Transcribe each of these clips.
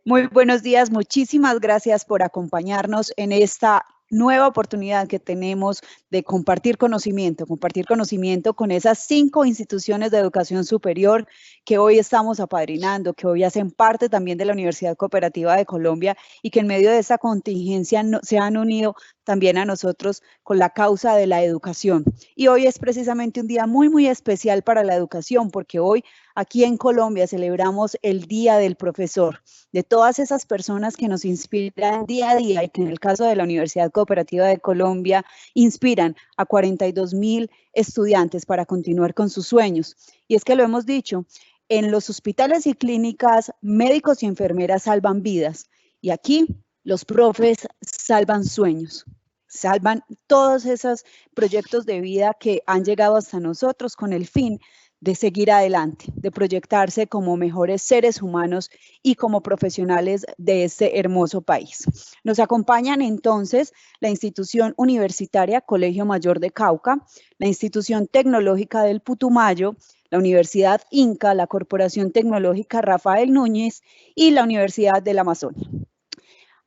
Muy buenos días, muchísimas gracias por acompañarnos en esta nueva oportunidad que tenemos de compartir conocimiento con esas 5 instituciones de educación superior que hoy estamos apadrinando, que hoy hacen parte también de la Universidad Cooperativa de Colombia y que en medio de esta contingencia se han unido también a nosotros con la causa de la educación. Y hoy es precisamente un día muy especial para la educación, porque hoy aquí en Colombia celebramos el Día del Profesor, de todas esas personas que nos inspiran día a día y que en el caso de la Universidad Cooperativa de Colombia inspiran a 42.000 estudiantes para continuar con sus sueños. Y es que lo hemos dicho, en los hospitales y clínicas, médicos y enfermeras salvan vidas. Y aquí los profes salvan sueños, salvan todos esos proyectos de vida que han llegado hasta nosotros con el fin de seguir adelante, de proyectarse como mejores seres humanos y como profesionales de este hermoso país. Nos acompañan entonces la institución universitaria Colegio Mayor de Cauca, la institución tecnológica del Putumayo, la Universidad Inca, la Corporación Tecnológica Rafael Núñez y la Universidad del Amazonas.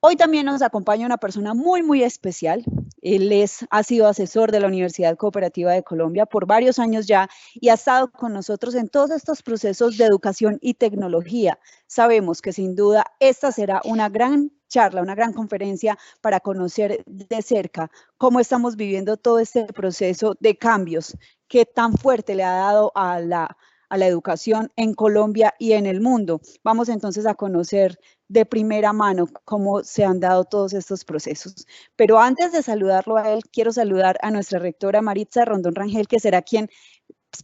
Hoy también nos acompaña una persona muy especial. Él ha sido asesor de la Universidad Cooperativa de Colombia por varios años ya y ha estado con nosotros en todos estos procesos de educación y tecnología. Sabemos que sin duda esta será una gran charla, una gran conferencia para conocer de cerca cómo estamos viviendo todo este proceso de cambios que tan fuerte le ha dado a la educación en Colombia y en el mundo. Vamos entonces a conocer de primera mano cómo se han dado todos estos procesos. Pero antes de saludarlo a él, quiero saludar a nuestra rectora Maritza Rondón Rangel, que será quien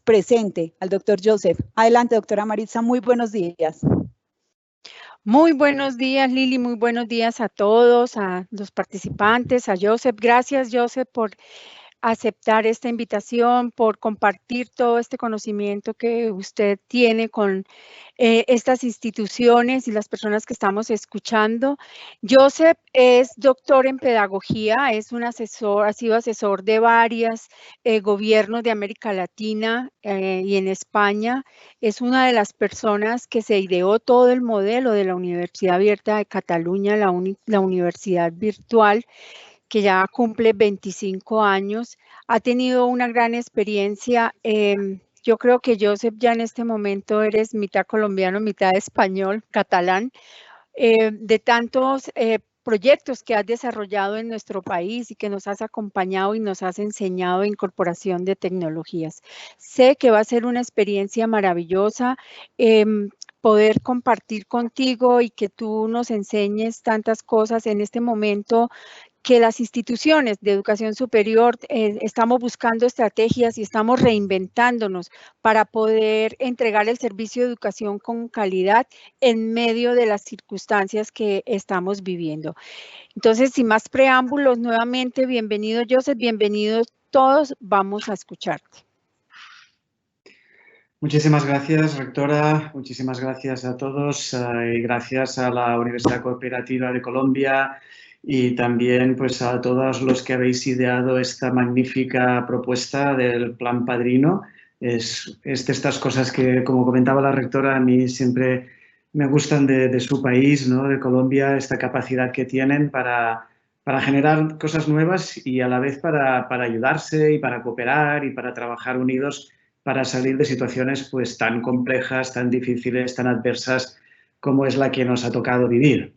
presente al doctor Joseph. Adelante, doctora Maritza, muy buenos días. Muy buenos días, Lili, muy buenos días a todos, a los participantes, a Joseph. Gracias, Joseph, por aceptar esta invitación, por compartir todo este conocimiento que usted tiene con estas instituciones y las personas que estamos escuchando. Joseph es doctor en pedagogía, es un asesor, ha sido asesor de varios gobiernos de América Latina y en España. Es una de las personas que se ideó todo el modelo de la Universidad Abierta de Cataluña, la universidad virtual, que ya cumple 25 años, ha tenido una gran experiencia. Yo creo que Joseph ya en este momento eres mitad colombiano, mitad español, catalán, de tantos proyectos que has desarrollado en nuestro país y que nos has acompañado y nos has enseñado incorporación de tecnologías. Sé que va a ser una experiencia maravillosa poder compartir contigo y que tú nos enseñes tantas cosas en este momento que las instituciones de educación superior estamos buscando estrategias y estamos reinventándonos para poder entregar el servicio de educación con calidad en medio de las circunstancias que estamos viviendo. Entonces, sin más preámbulos, nuevamente, bienvenido Joseph, bienvenidos todos, vamos a escucharte. Muchísimas gracias, rectora. Muchísimas gracias a todos y gracias a la Universidad Cooperativa de Colombia y también pues a todos los que habéis ideado esta magnífica propuesta del Plan Padrino. Es de estas cosas que, como comentaba la rectora, a mí siempre me gustan de su país, ¿no? De Colombia, esta capacidad que tienen para generar cosas nuevas y a la vez para ayudarse y para cooperar y para trabajar unidos para salir de situaciones pues tan complejas, tan difíciles, tan adversas como es la que nos ha tocado vivir.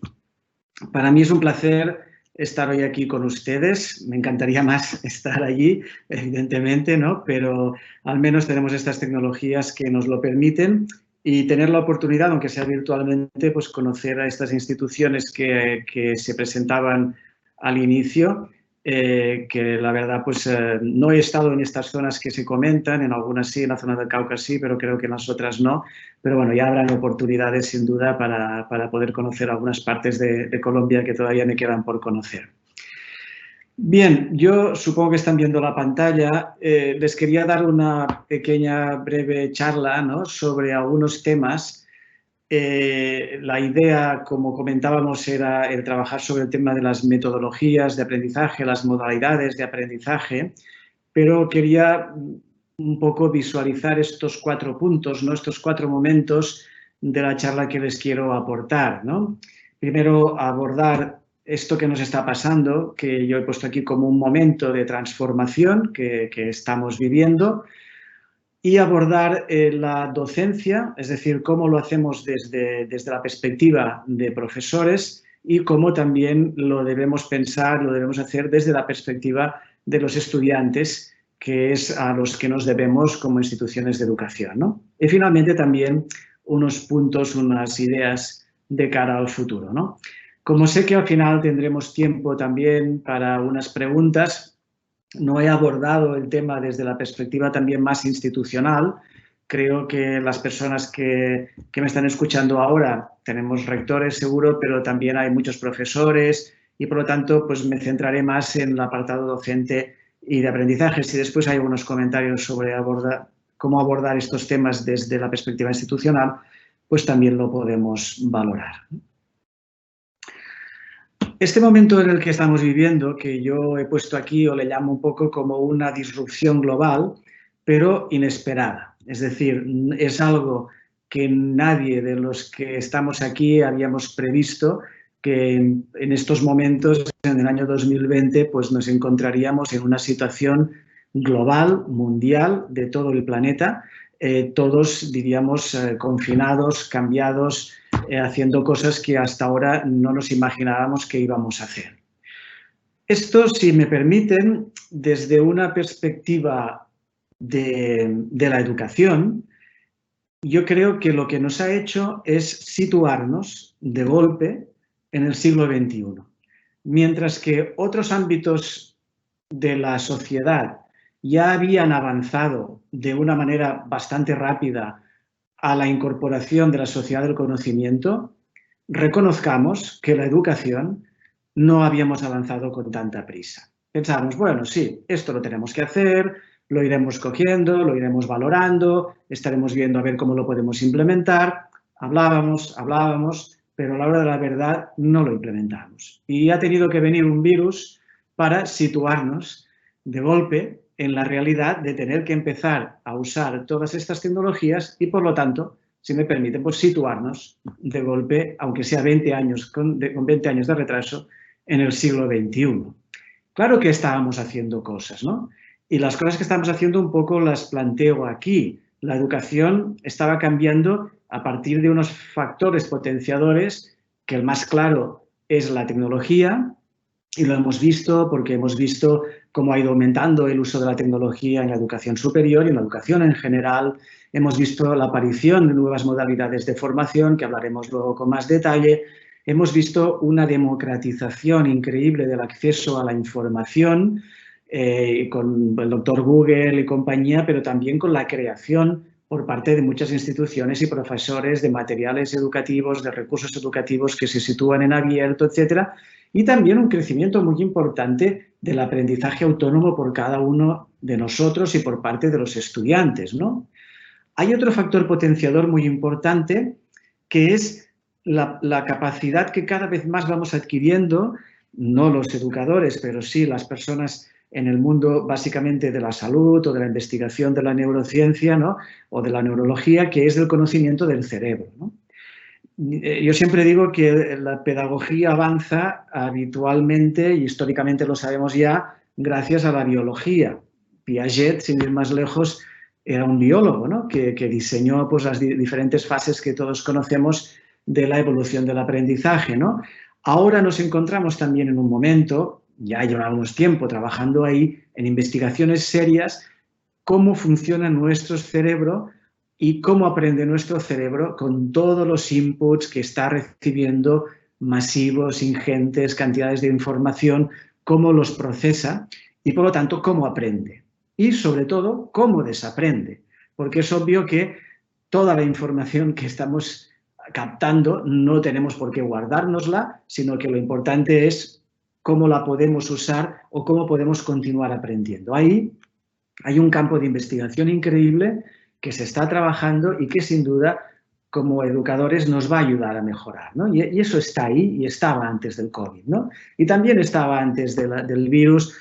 Para mí es un placer estar hoy aquí con ustedes. Me encantaría más estar allí, evidentemente, ¿no? Pero al menos tenemos estas tecnologías que nos lo permiten y tener la oportunidad, aunque sea virtualmente, pues conocer a estas instituciones que se presentaban al inicio. Que la verdad pues no he estado en estas zonas que se comentan, en algunas sí, en la zona del Cauca sí, pero creo que en las otras no. Pero bueno, ya habrán oportunidades sin duda para poder conocer algunas partes de Colombia que todavía me quedan por conocer. Bien, yo supongo que están viendo la pantalla. Les quería dar una pequeña, breve charla, ¿no? Sobre algunos temas. La idea, como comentábamos, era el trabajar sobre el tema de las metodologías de aprendizaje, las modalidades de aprendizaje, pero quería un poco visualizar estos 4 puntos, ¿no? Estos 4 momentos de la charla que les quiero aportar, ¿no? primero abordar esto que nos está pasando, que yo he puesto aquí como un momento de transformación que estamos viviendo, y abordar la docencia, es decir, cómo lo hacemos desde la perspectiva de profesores y cómo también lo debemos pensar, lo debemos hacer desde la perspectiva de los estudiantes, que es a los que nos debemos como instituciones de educación, ¿no? Y finalmente también unos puntos, unas ideas de cara al futuro, ¿no? Como sé que al final tendremos tiempo también para unas preguntas, no he abordado el tema desde la perspectiva también más institucional. Creo que las personas que me están escuchando ahora, tenemos rectores seguro, pero también hay muchos profesores y por lo tanto pues me centraré más en el apartado docente y de aprendizaje. Si después hay algunos comentarios sobre cómo abordar estos temas desde la perspectiva institucional, pues también lo podemos valorar. Este momento en el que estamos viviendo, que yo he puesto aquí o le llamo un poco como una disrupción global, pero inesperada. Es decir, es algo que nadie de los que estamos aquí habíamos previsto, que en estos momentos, en el año 2020, pues nos encontraríamos en una situación global, mundial, de todo el planeta, todos, diríamos, confinados, cambiados, haciendo cosas que hasta ahora no nos imaginábamos que íbamos a hacer. Esto, si me permiten, desde una perspectiva de la educación, yo creo que lo que nos ha hecho es situarnos de golpe en el siglo XXI. Mientras que otros ámbitos de la sociedad ya habían avanzado de una manera bastante rápida a la incorporación de la sociedad del conocimiento, reconozcamos que la educación no habíamos avanzado con tanta prisa. Pensábamos, bueno, sí, esto lo tenemos que hacer, lo iremos cogiendo, lo iremos valorando, estaremos viendo a ver cómo lo podemos implementar. Hablábamos, pero a la hora de la verdad no lo implementamos. Y ha tenido que venir un virus para situarnos de golpe en la realidad de tener que empezar a usar todas estas tecnologías y, por lo tanto, si me permiten, pues situarnos de golpe, aunque sea 20 años, con 20 años de retraso, en el siglo XXI. Claro que estábamos haciendo cosas, ¿no? Y las cosas que estamos haciendo un poco las planteo aquí. La educación estaba cambiando a partir de unos factores potenciadores, que el más claro es la tecnología, y lo hemos visto porque hemos visto cómo ha ido aumentando el uso de la tecnología en la educación superior y en la educación en general. Hemos visto la aparición de nuevas modalidades de formación, que hablaremos luego con más detalle. Hemos visto una democratización increíble del acceso a la información, con el doctor Google y compañía, pero también con la creación por parte de muchas instituciones y profesores de materiales educativos, de recursos educativos que se sitúan en abierto, etcétera, y también un crecimiento muy importante del aprendizaje autónomo por cada uno de nosotros y por parte de los estudiantes, ¿no? Hay otro factor potenciador muy importante, que es la capacidad que cada vez más vamos adquiriendo, no los educadores, pero sí las personas en el mundo básicamente de la salud o de la investigación de la neurociencia, ¿no? O de la neurología, que es del conocimiento del cerebro, ¿no? Yo siempre digo que la pedagogía avanza habitualmente, y históricamente lo sabemos ya, gracias a la biología. Piaget, sin ir más lejos, era un biólogo, ¿no? que diseñó pues, las diferentes fases que todos conocemos de la evolución del aprendizaje, ¿no? Ahora nos encontramos también en un momento, ya llevamos tiempo trabajando ahí, en investigaciones serias, cómo funciona nuestro cerebro y cómo aprende nuestro cerebro con todos los inputs que está recibiendo, masivos, ingentes, cantidades de información, cómo los procesa y, por lo tanto, cómo aprende. Y, sobre todo, cómo desaprende. Porque es obvio que toda la información que estamos captando no tenemos por qué guardárnosla, sino que lo importante es cómo la podemos usar o cómo podemos continuar aprendiendo. Ahí hay un campo de investigación increíble que se está trabajando y que sin duda como educadores nos va a ayudar a mejorar, ¿no? Y eso está ahí y estaba antes del COVID, ¿no? Y también estaba antes del virus,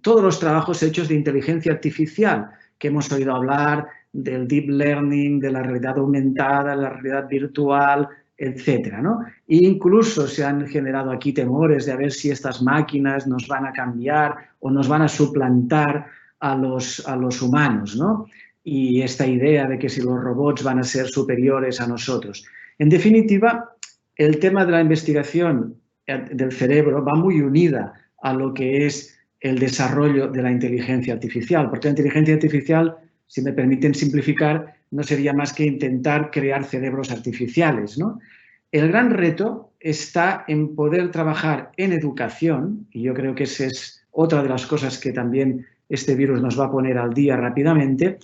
todos los trabajos hechos de inteligencia artificial que hemos oído hablar, del deep learning, de la realidad aumentada, la realidad virtual, etcétera, ¿no? E incluso se han generado aquí temores de a ver si estas máquinas nos van a cambiar o nos van a suplantar a los humanos, ¿no? Y esta idea de que si los robots van a ser superiores a nosotros. En definitiva, el tema de la investigación del cerebro va muy unida a lo que es el desarrollo de la inteligencia artificial, porque la inteligencia artificial, si me permiten simplificar, no sería más que intentar crear cerebros artificiales, ¿no? El gran reto está en poder trabajar en educación, y yo creo que esa es otra de las cosas que también este virus nos va a poner al día rápidamente,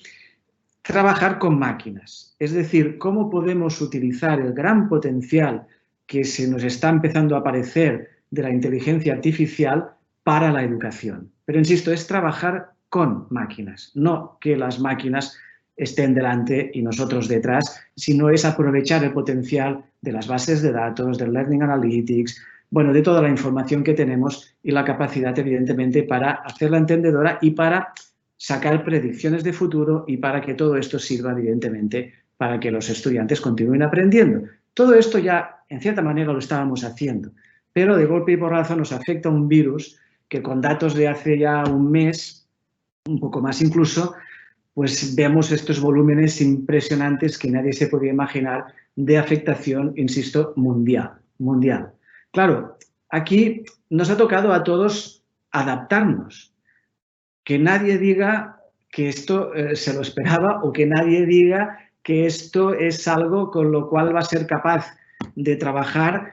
trabajar con máquinas. Es decir, cómo podemos utilizar el gran potencial que se nos está empezando a aparecer de la inteligencia artificial para la educación. Pero, insisto, es trabajar con máquinas, no que las máquinas estén delante y nosotros detrás, sino es aprovechar el potencial de las bases de datos, del Learning Analytics, bueno, de toda la información que tenemos y la capacidad, evidentemente, para hacerla entendedora y para sacar predicciones de futuro y para que todo esto sirva, evidentemente, para que los estudiantes continúen aprendiendo. Todo esto ya, en cierta manera, lo estábamos haciendo, pero de golpe y porrazo nos afecta un virus que con datos de hace ya un mes, un poco más incluso, pues vemos estos volúmenes impresionantes que nadie se podía imaginar de afectación, insisto, mundial. Claro, aquí nos ha tocado a todos adaptarnos. Que nadie diga que esto se lo esperaba o que nadie diga que esto es algo con lo cual va a ser capaz de trabajar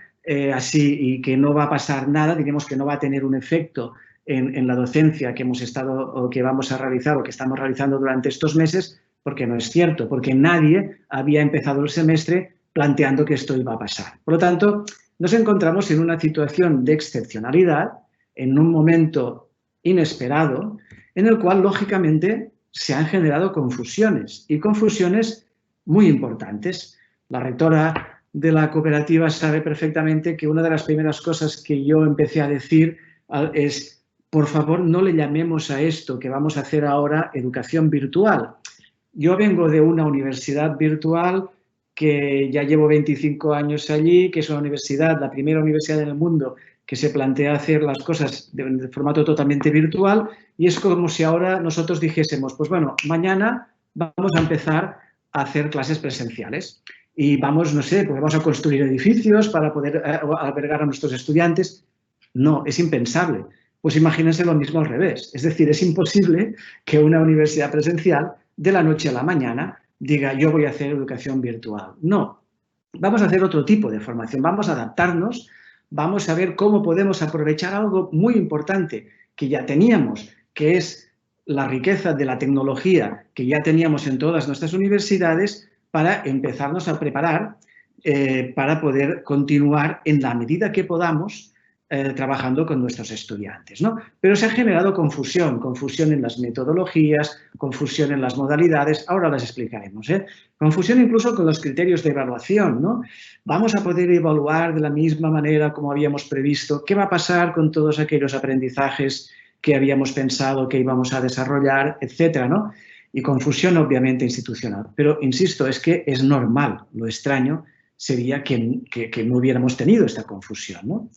así y que no va a pasar nada, digamos que no va a tener un efecto en la docencia que hemos estado o que vamos a realizar o que estamos realizando durante estos meses, porque no es cierto, porque nadie había empezado el semestre planteando que esto iba a pasar. Por lo tanto, nos encontramos en una situación de excepcionalidad, en un momento inesperado, en el cual, lógicamente, se han generado confusiones y confusiones muy importantes. La rectora de la cooperativa sabe perfectamente que una de las primeras cosas que yo empecé a decir es: por favor, no le llamemos a esto que vamos a hacer ahora educación virtual. Yo vengo de una universidad virtual que ya llevo 25 años allí, que es una universidad, la primera universidad en el mundo que se plantea hacer las cosas de formato totalmente virtual, y es como si ahora nosotros dijésemos, pues bueno, mañana vamos a empezar a hacer clases presenciales y vamos, no sé, pues vamos a construir edificios para poder albergar a nuestros estudiantes. No, es impensable. Pues imagínense lo mismo al revés. Es decir, es imposible que una universidad presencial de la noche a la mañana diga yo voy a hacer educación virtual. No, vamos a hacer otro tipo de formación, vamos a adaptarnos, vamos a ver cómo podemos aprovechar algo muy importante que ya teníamos, que es la riqueza de la tecnología que ya teníamos en todas nuestras universidades para empezarnos a preparar para poder continuar en la medida que podamos trabajando con nuestros estudiantes, ¿no? Pero se ha generado confusión en las metodologías, confusión en las modalidades, ahora las explicaremos, ¿eh? Confusión incluso con los criterios de evaluación, ¿no? Vamos a poder evaluar de la misma manera como habíamos previsto, ¿qué va a pasar con todos aquellos aprendizajes que habíamos pensado que íbamos a desarrollar, etcétera, ¿no? Y confusión obviamente institucional, pero insisto, es que es normal, lo extraño sería que no hubiéramos tenido esta confusión, ¿no?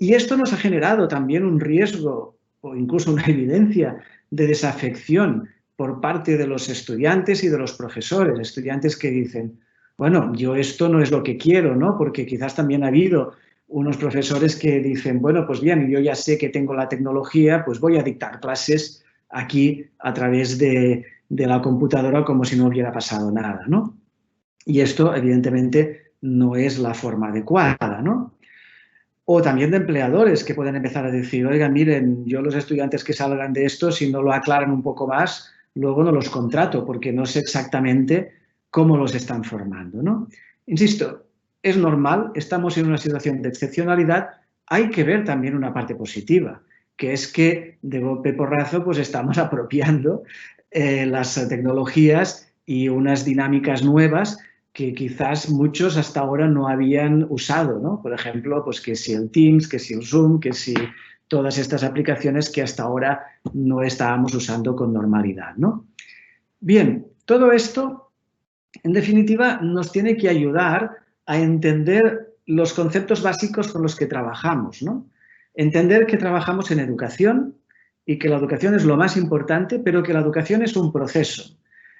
Y esto nos ha generado también un riesgo o incluso una evidencia de desafección por parte de los estudiantes y de los profesores. Estudiantes que dicen, bueno, yo esto no es lo que quiero, ¿no? Porque quizás también ha habido unos profesores que dicen, bueno, pues bien, yo ya sé que tengo la tecnología, pues voy a dictar clases aquí a través de la computadora como si no hubiera pasado nada, ¿no? Y esto, evidentemente, no es la forma adecuada, ¿no? O también de empleadores que pueden empezar a decir, oigan, miren, yo los estudiantes que salgan de esto, si no lo aclaran un poco más, luego no los contrato porque no sé exactamente cómo los están formando, ¿no? Insisto, es normal, estamos en una situación de excepcionalidad, hay que ver también una parte positiva, que es que de golpe porrazo pues estamos apropiando las tecnologías y unas dinámicas nuevas que quizás muchos hasta ahora no habían usado, ¿no? Por ejemplo, pues que si el Teams, que si el Zoom, que si todas estas aplicaciones que hasta ahora no estábamos usando con normalidad, ¿no? Bien, todo esto, en definitiva, nos tiene que ayudar a entender los conceptos básicos con los que trabajamos, ¿no? Entender que trabajamos en educación y que la educación es lo más importante, pero que la educación es un proceso,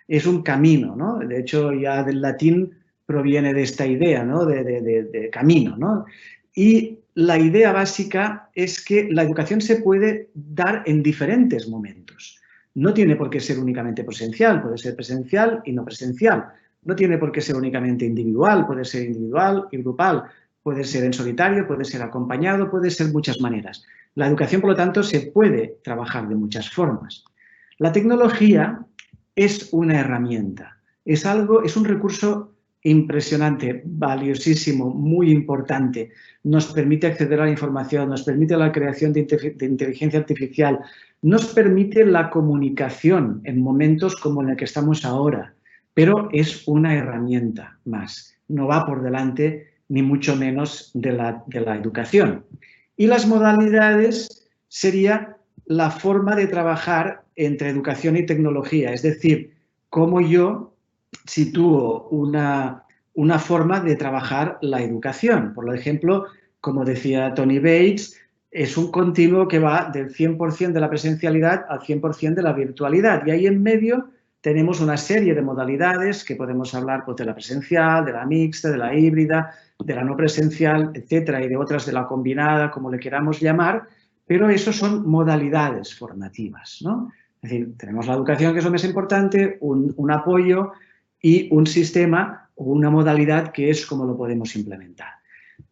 es un camino, ¿no? De hecho, ya del latín proviene de esta idea, ¿no? de camino, ¿no? Y la idea básica es que la educación se puede dar en diferentes momentos. No tiene por qué ser únicamente presencial, puede ser presencial y no presencial. No tiene por qué ser únicamente individual, puede ser individual y grupal, puede ser en solitario, puede ser acompañado, puede ser muchas maneras. La educación, por lo tanto, se puede trabajar de muchas formas. La tecnología es una herramienta, es un recurso impresionante, valiosísimo, muy importante. Nos permite acceder a la información, nos permite la creación de inteligencia artificial, nos permite la comunicación en momentos como en el que estamos ahora, pero es una herramienta más, no va por delante ni mucho menos de la educación. Y las modalidades sería la forma de trabajar entre educación y tecnología, es decir, cómo yo sitúo una forma de trabajar la educación. Por ejemplo, como decía Tony Bates, es un continuo que va del 100% de la presencialidad al 100% de la virtualidad. Y ahí en medio tenemos una serie de modalidades que podemos hablar pues, de la presencial, de la mixta, de la híbrida, de la no presencial, etcétera, y de otras de la combinada, como le queramos llamar, pero eso son modalidades formativas, ¿no? Es decir, tenemos la educación, que es lo más importante, un apoyo y un sistema o una modalidad que es como lo podemos implementar.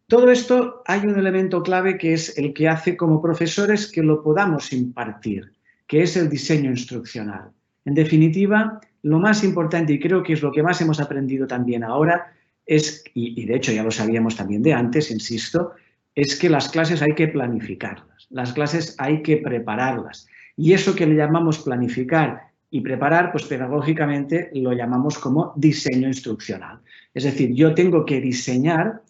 Todo esto hay un elemento clave que es el que hace como profesores que lo podamos impartir, que es el diseño instruccional. En definitiva, lo más importante, y creo que es lo que más hemos aprendido también ahora, es, y de hecho ya lo sabíamos también de antes, insisto, es que las clases hay que planificarlas, las clases hay que prepararlas. Y eso que le llamamos planificar y preparar, pues pedagógicamente lo llamamos como diseño instruccional. Es decir, yo tengo que diseñar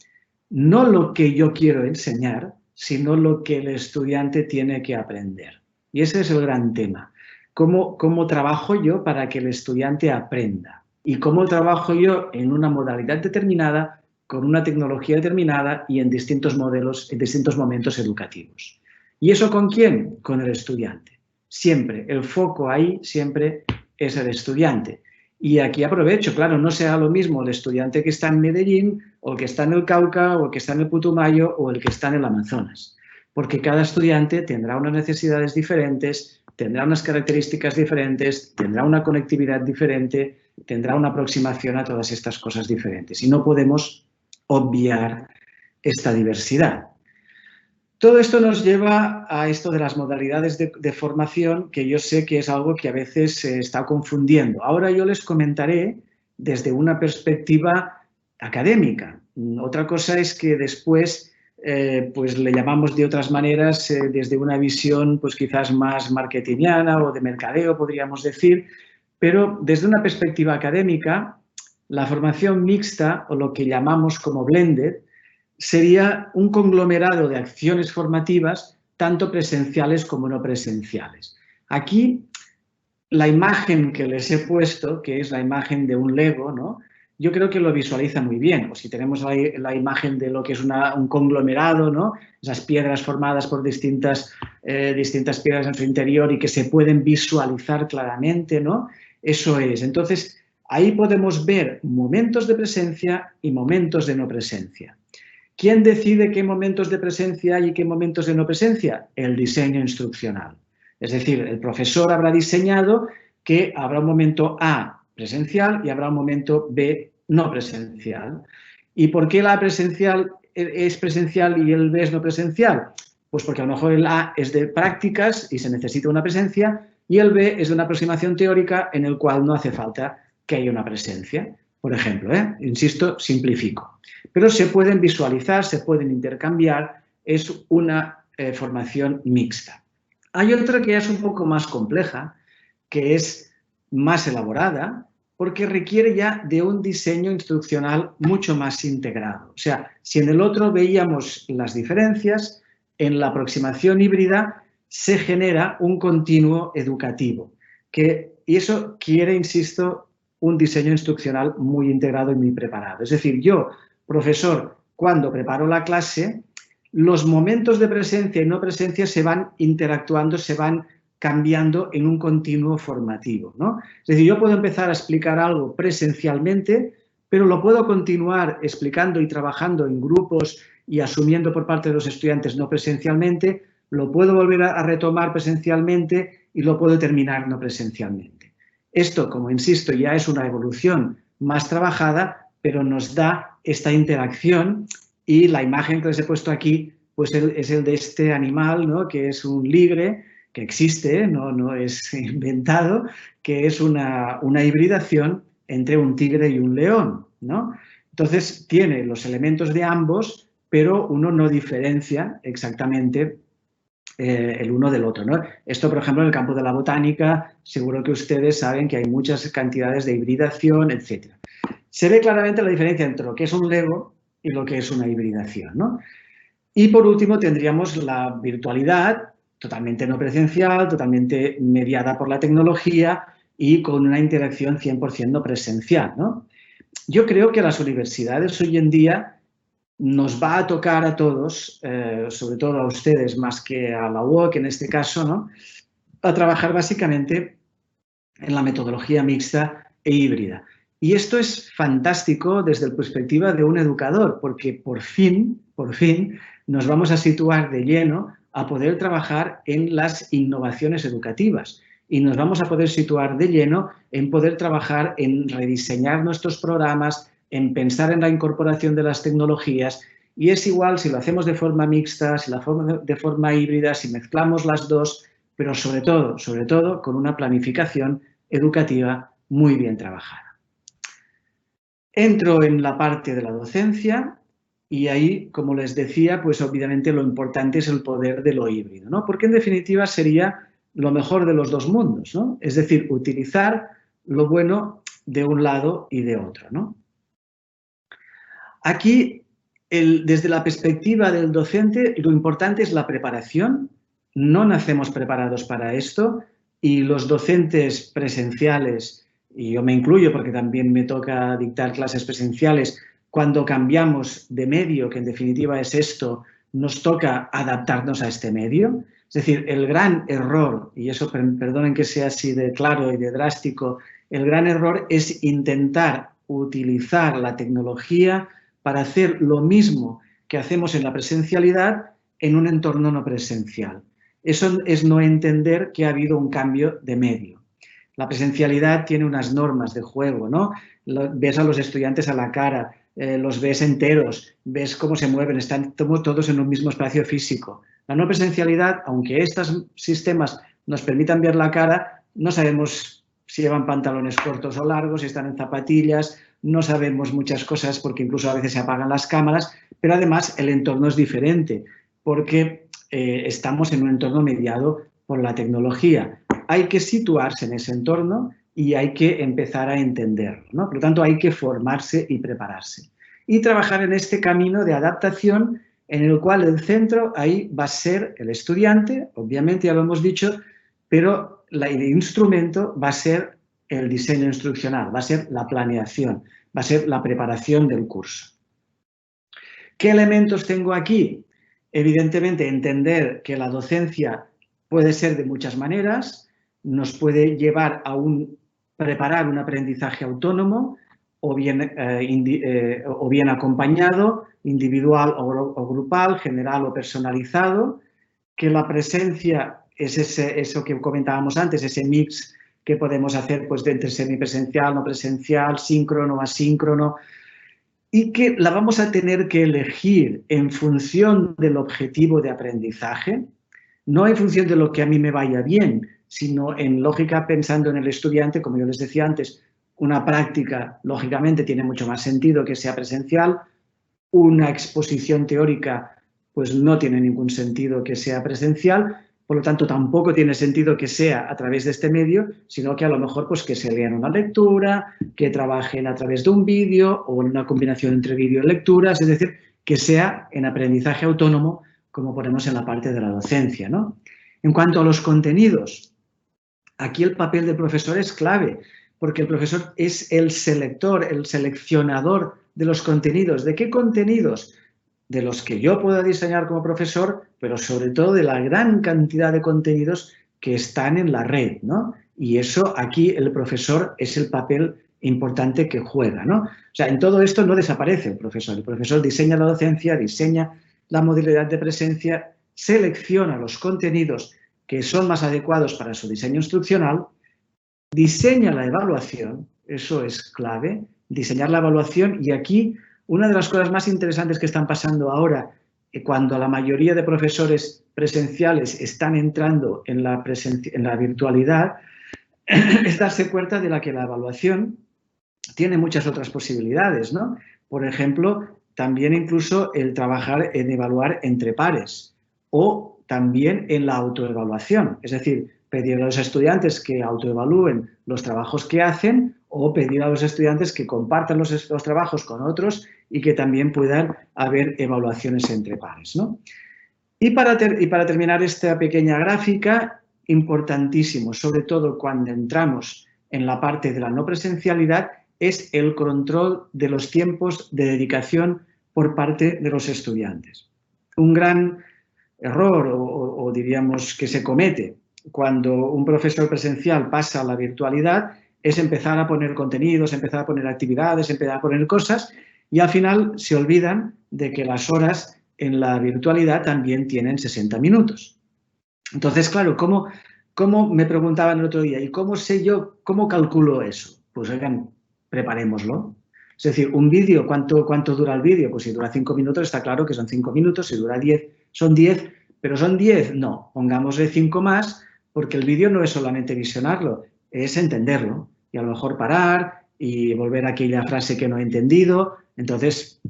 no lo que yo quiero enseñar, sino lo que el estudiante tiene que aprender. Y ese es el gran tema. ¿Cómo trabajo yo para que el estudiante aprenda? Y cómo trabajo yo en una modalidad determinada, con una tecnología determinada y en distintos modelos, en distintos momentos educativos. ¿Y eso con quién? Con el estudiante. Siempre, el foco ahí siempre es el estudiante. Y aquí aprovecho, claro, no será lo mismo el estudiante que está en Medellín, o el que está en el Cauca, o el que está en el Putumayo, o el que está en el Amazonas. Porque cada estudiante tendrá unas necesidades diferentes, tendrá unas características diferentes, tendrá una conectividad diferente, tendrá una aproximación a todas estas cosas diferentes. Y no podemos obviar esta diversidad. Todo esto nos lleva a esto de las modalidades de formación, que yo sé que es algo que a veces se está confundiendo. Ahora yo les comentaré desde una perspectiva académica. Otra cosa es que después pues le llamamos de otras maneras desde una visión pues quizás más marketingiana o de mercadeo, podríamos decir, pero desde una perspectiva académica, la formación mixta, o lo que llamamos como blended, sería un conglomerado de acciones formativas, tanto presenciales como no presenciales. Aquí, la imagen que les he puesto, que es la imagen de un Lego, ¿no? Yo creo que lo visualiza muy bien. O si tenemos la imagen de lo que es un conglomerado, ¿no? Esas piedras formadas por distintas piedras en su interior y que se pueden visualizar claramente, ¿no? Eso es. Entonces, ahí podemos ver momentos de presencia y momentos de no presencia. ¿Quién decide qué momentos de presencia hay y qué momentos de no presencia? El diseño instruccional. Es decir, el profesor habrá diseñado que habrá un momento A presencial y habrá un momento B no presencial. ¿Y por qué la presencial es presencial y el B es no presencial? Pues porque a lo mejor el A es de prácticas y se necesita una presencia, y el B es de una aproximación teórica en el cual no hace falta que haya una presencia. Por ejemplo, insisto, simplifico. Pero se pueden visualizar, se pueden intercambiar, es una formación mixta. Hay otra que es un poco más compleja, que es más elaborada, porque requiere ya de un diseño instruccional mucho más integrado. O sea, si en el otro veíamos las diferencias, en la aproximación híbrida se genera un continuo educativo. Y eso quiere, insisto, un diseño instruccional muy integrado y muy preparado. Es decir, yo profesor, cuando preparo la clase, los momentos de presencia y no presencia se van interactuando, se van cambiando en un continuo formativo, ¿no? Es decir, yo puedo empezar a explicar algo presencialmente, pero lo puedo continuar explicando y trabajando en grupos y asumiendo por parte de los estudiantes no presencialmente, lo puedo volver a retomar presencialmente y lo puedo terminar no presencialmente. Esto, como insisto, ya es una evolución más trabajada, pero nos da esta interacción y la imagen que les he puesto aquí pues es el de este animal, ¿no? Que es un ligre, que existe, no es inventado, que es una hibridación entre un tigre y un león, ¿no? Entonces, tiene los elementos de ambos, pero uno no diferencia exactamente el uno del otro, ¿no? Esto, por ejemplo, en el campo de la botánica, seguro que ustedes saben que hay muchas cantidades de hibridación, etc. Se ve claramente la diferencia entre lo que es un Lego y lo que es una hibridación, ¿no? Y por último tendríamos la virtualidad, totalmente no presencial, totalmente mediada por la tecnología y con una interacción 100% no presencial, ¿no? Yo creo que las universidades hoy en día nos va a tocar a todos, sobre todo a ustedes más que a la UOC en este caso, ¿no? A trabajar básicamente en la metodología mixta e híbrida. Y esto es fantástico desde la perspectiva de un educador, porque por fin, nos vamos a situar de lleno a poder trabajar en las innovaciones educativas y nos vamos a poder situar de lleno en poder trabajar en rediseñar nuestros programas, en pensar en la incorporación de las tecnologías, y es igual si lo hacemos de forma mixta, si lo hacemos de forma híbrida, si mezclamos las dos, pero sobre todo con una planificación educativa muy bien trabajada. Entro en la parte de la docencia y ahí, como les decía, pues obviamente lo importante es el poder de lo híbrido, ¿no? Porque en definitiva sería lo mejor de los dos mundos, ¿no? Es decir, utilizar lo bueno de un lado y de otro, ¿no? Aquí, desde la perspectiva del docente, lo importante es la preparación. No nacemos preparados para esto y los docentes presenciales, y yo me incluyo porque también me toca dictar clases presenciales, cuando cambiamos de medio, que en definitiva es esto, nos toca adaptarnos a este medio. Es decir, el gran error, y eso perdonen que sea así de claro y de drástico, el gran error es intentar utilizar la tecnología para hacer lo mismo que hacemos en la presencialidad en un entorno no presencial. Eso es no entender que ha habido un cambio de medio. La presencialidad tiene unas normas de juego, ¿no? Ves a los estudiantes a la cara, los ves enteros, ves cómo se mueven, están todos en un mismo espacio físico. La no presencialidad, aunque estos sistemas nos permitan ver la cara, no sabemos si llevan pantalones cortos o largos, si están en zapatillas, no sabemos muchas cosas porque incluso a veces se apagan las cámaras, pero además el entorno es diferente porque estamos en un entorno mediado por la tecnología. Hay que situarse en ese entorno y hay que empezar a entenderlo, ¿no? Por lo tanto, hay que formarse y prepararse. Y trabajar en este camino de adaptación en el cual el centro ahí va a ser el estudiante, obviamente ya lo hemos dicho, pero el instrumento va a ser el diseño instruccional, va a ser la planeación, va a ser la preparación del curso. ¿Qué elementos tengo aquí? Evidentemente, entender que la docencia puede ser de muchas maneras, nos puede llevar a preparar un aprendizaje autónomo o bien acompañado, individual o grupal, general o personalizado, que la presencia es eso que comentábamos antes, ese mix que podemos hacer pues, entre semipresencial, no presencial, síncrono, asíncrono, y que la vamos a tener que elegir en función del objetivo de aprendizaje, no en función de lo que a mí me vaya bien, sino en lógica pensando en el estudiante, como yo les decía antes, una práctica, lógicamente, tiene mucho más sentido que sea presencial, una exposición teórica, pues no tiene ningún sentido que sea presencial, por lo tanto, tampoco tiene sentido que sea a través de este medio, sino que a lo mejor pues, que se lean una lectura, que trabajen a través de un vídeo o en una combinación entre vídeo y lecturas, es decir, que sea en aprendizaje autónomo, como ponemos en la parte de la docencia, ¿no? En cuanto a los contenidos, aquí el papel del profesor es clave, porque el profesor es el selector, el seleccionador de los contenidos. ¿De qué contenidos? De los que yo pueda diseñar como profesor, pero sobre todo de la gran cantidad de contenidos que están en la red, ¿no? Y eso aquí el profesor es el papel importante que juega, ¿no? O sea, en todo esto no desaparece el profesor diseña la docencia, diseña la modalidad de presencia, selecciona los contenidos que son más adecuados para su diseño instruccional, diseña la evaluación, eso es clave, diseñar la evaluación, y aquí una de las cosas más interesantes que están pasando ahora, cuando la mayoría de profesores presenciales están entrando en la virtualidad, es darse cuenta de que la evaluación tiene muchas otras posibilidades, ¿no? Por ejemplo, también incluso el trabajar en evaluar entre pares o también en la autoevaluación, es decir, pedir a los estudiantes que autoevalúen los trabajos que hacen o pedir a los estudiantes que compartan los trabajos con otros y que también puedan haber evaluaciones entre pares, ¿no? Y para terminar esta pequeña gráfica, importantísimo, sobre todo cuando entramos en la parte de la no presencialidad, es el control de los tiempos de dedicación por parte de los estudiantes. Un gran error o diríamos que se comete cuando un profesor presencial pasa a la virtualidad es empezar a poner contenidos, empezar a poner actividades, empezar a poner cosas y al final se olvidan de que las horas en la virtualidad también tienen 60 minutos. Entonces, claro, ¿cómo me preguntaban el otro día? ¿Y cómo sé yo, cómo calculo eso? Pues oigan, preparémoslo. Es decir, un vídeo, ¿cuánto dura el vídeo? Pues si dura 5 minutos está claro que son 5 minutos, si dura 10 son 10, pero son 10, no, pongámosle 5 más porque el vídeo no es solamente visionarlo, es entenderlo y a lo mejor parar y volver a aquella frase que no he entendido. Entonces,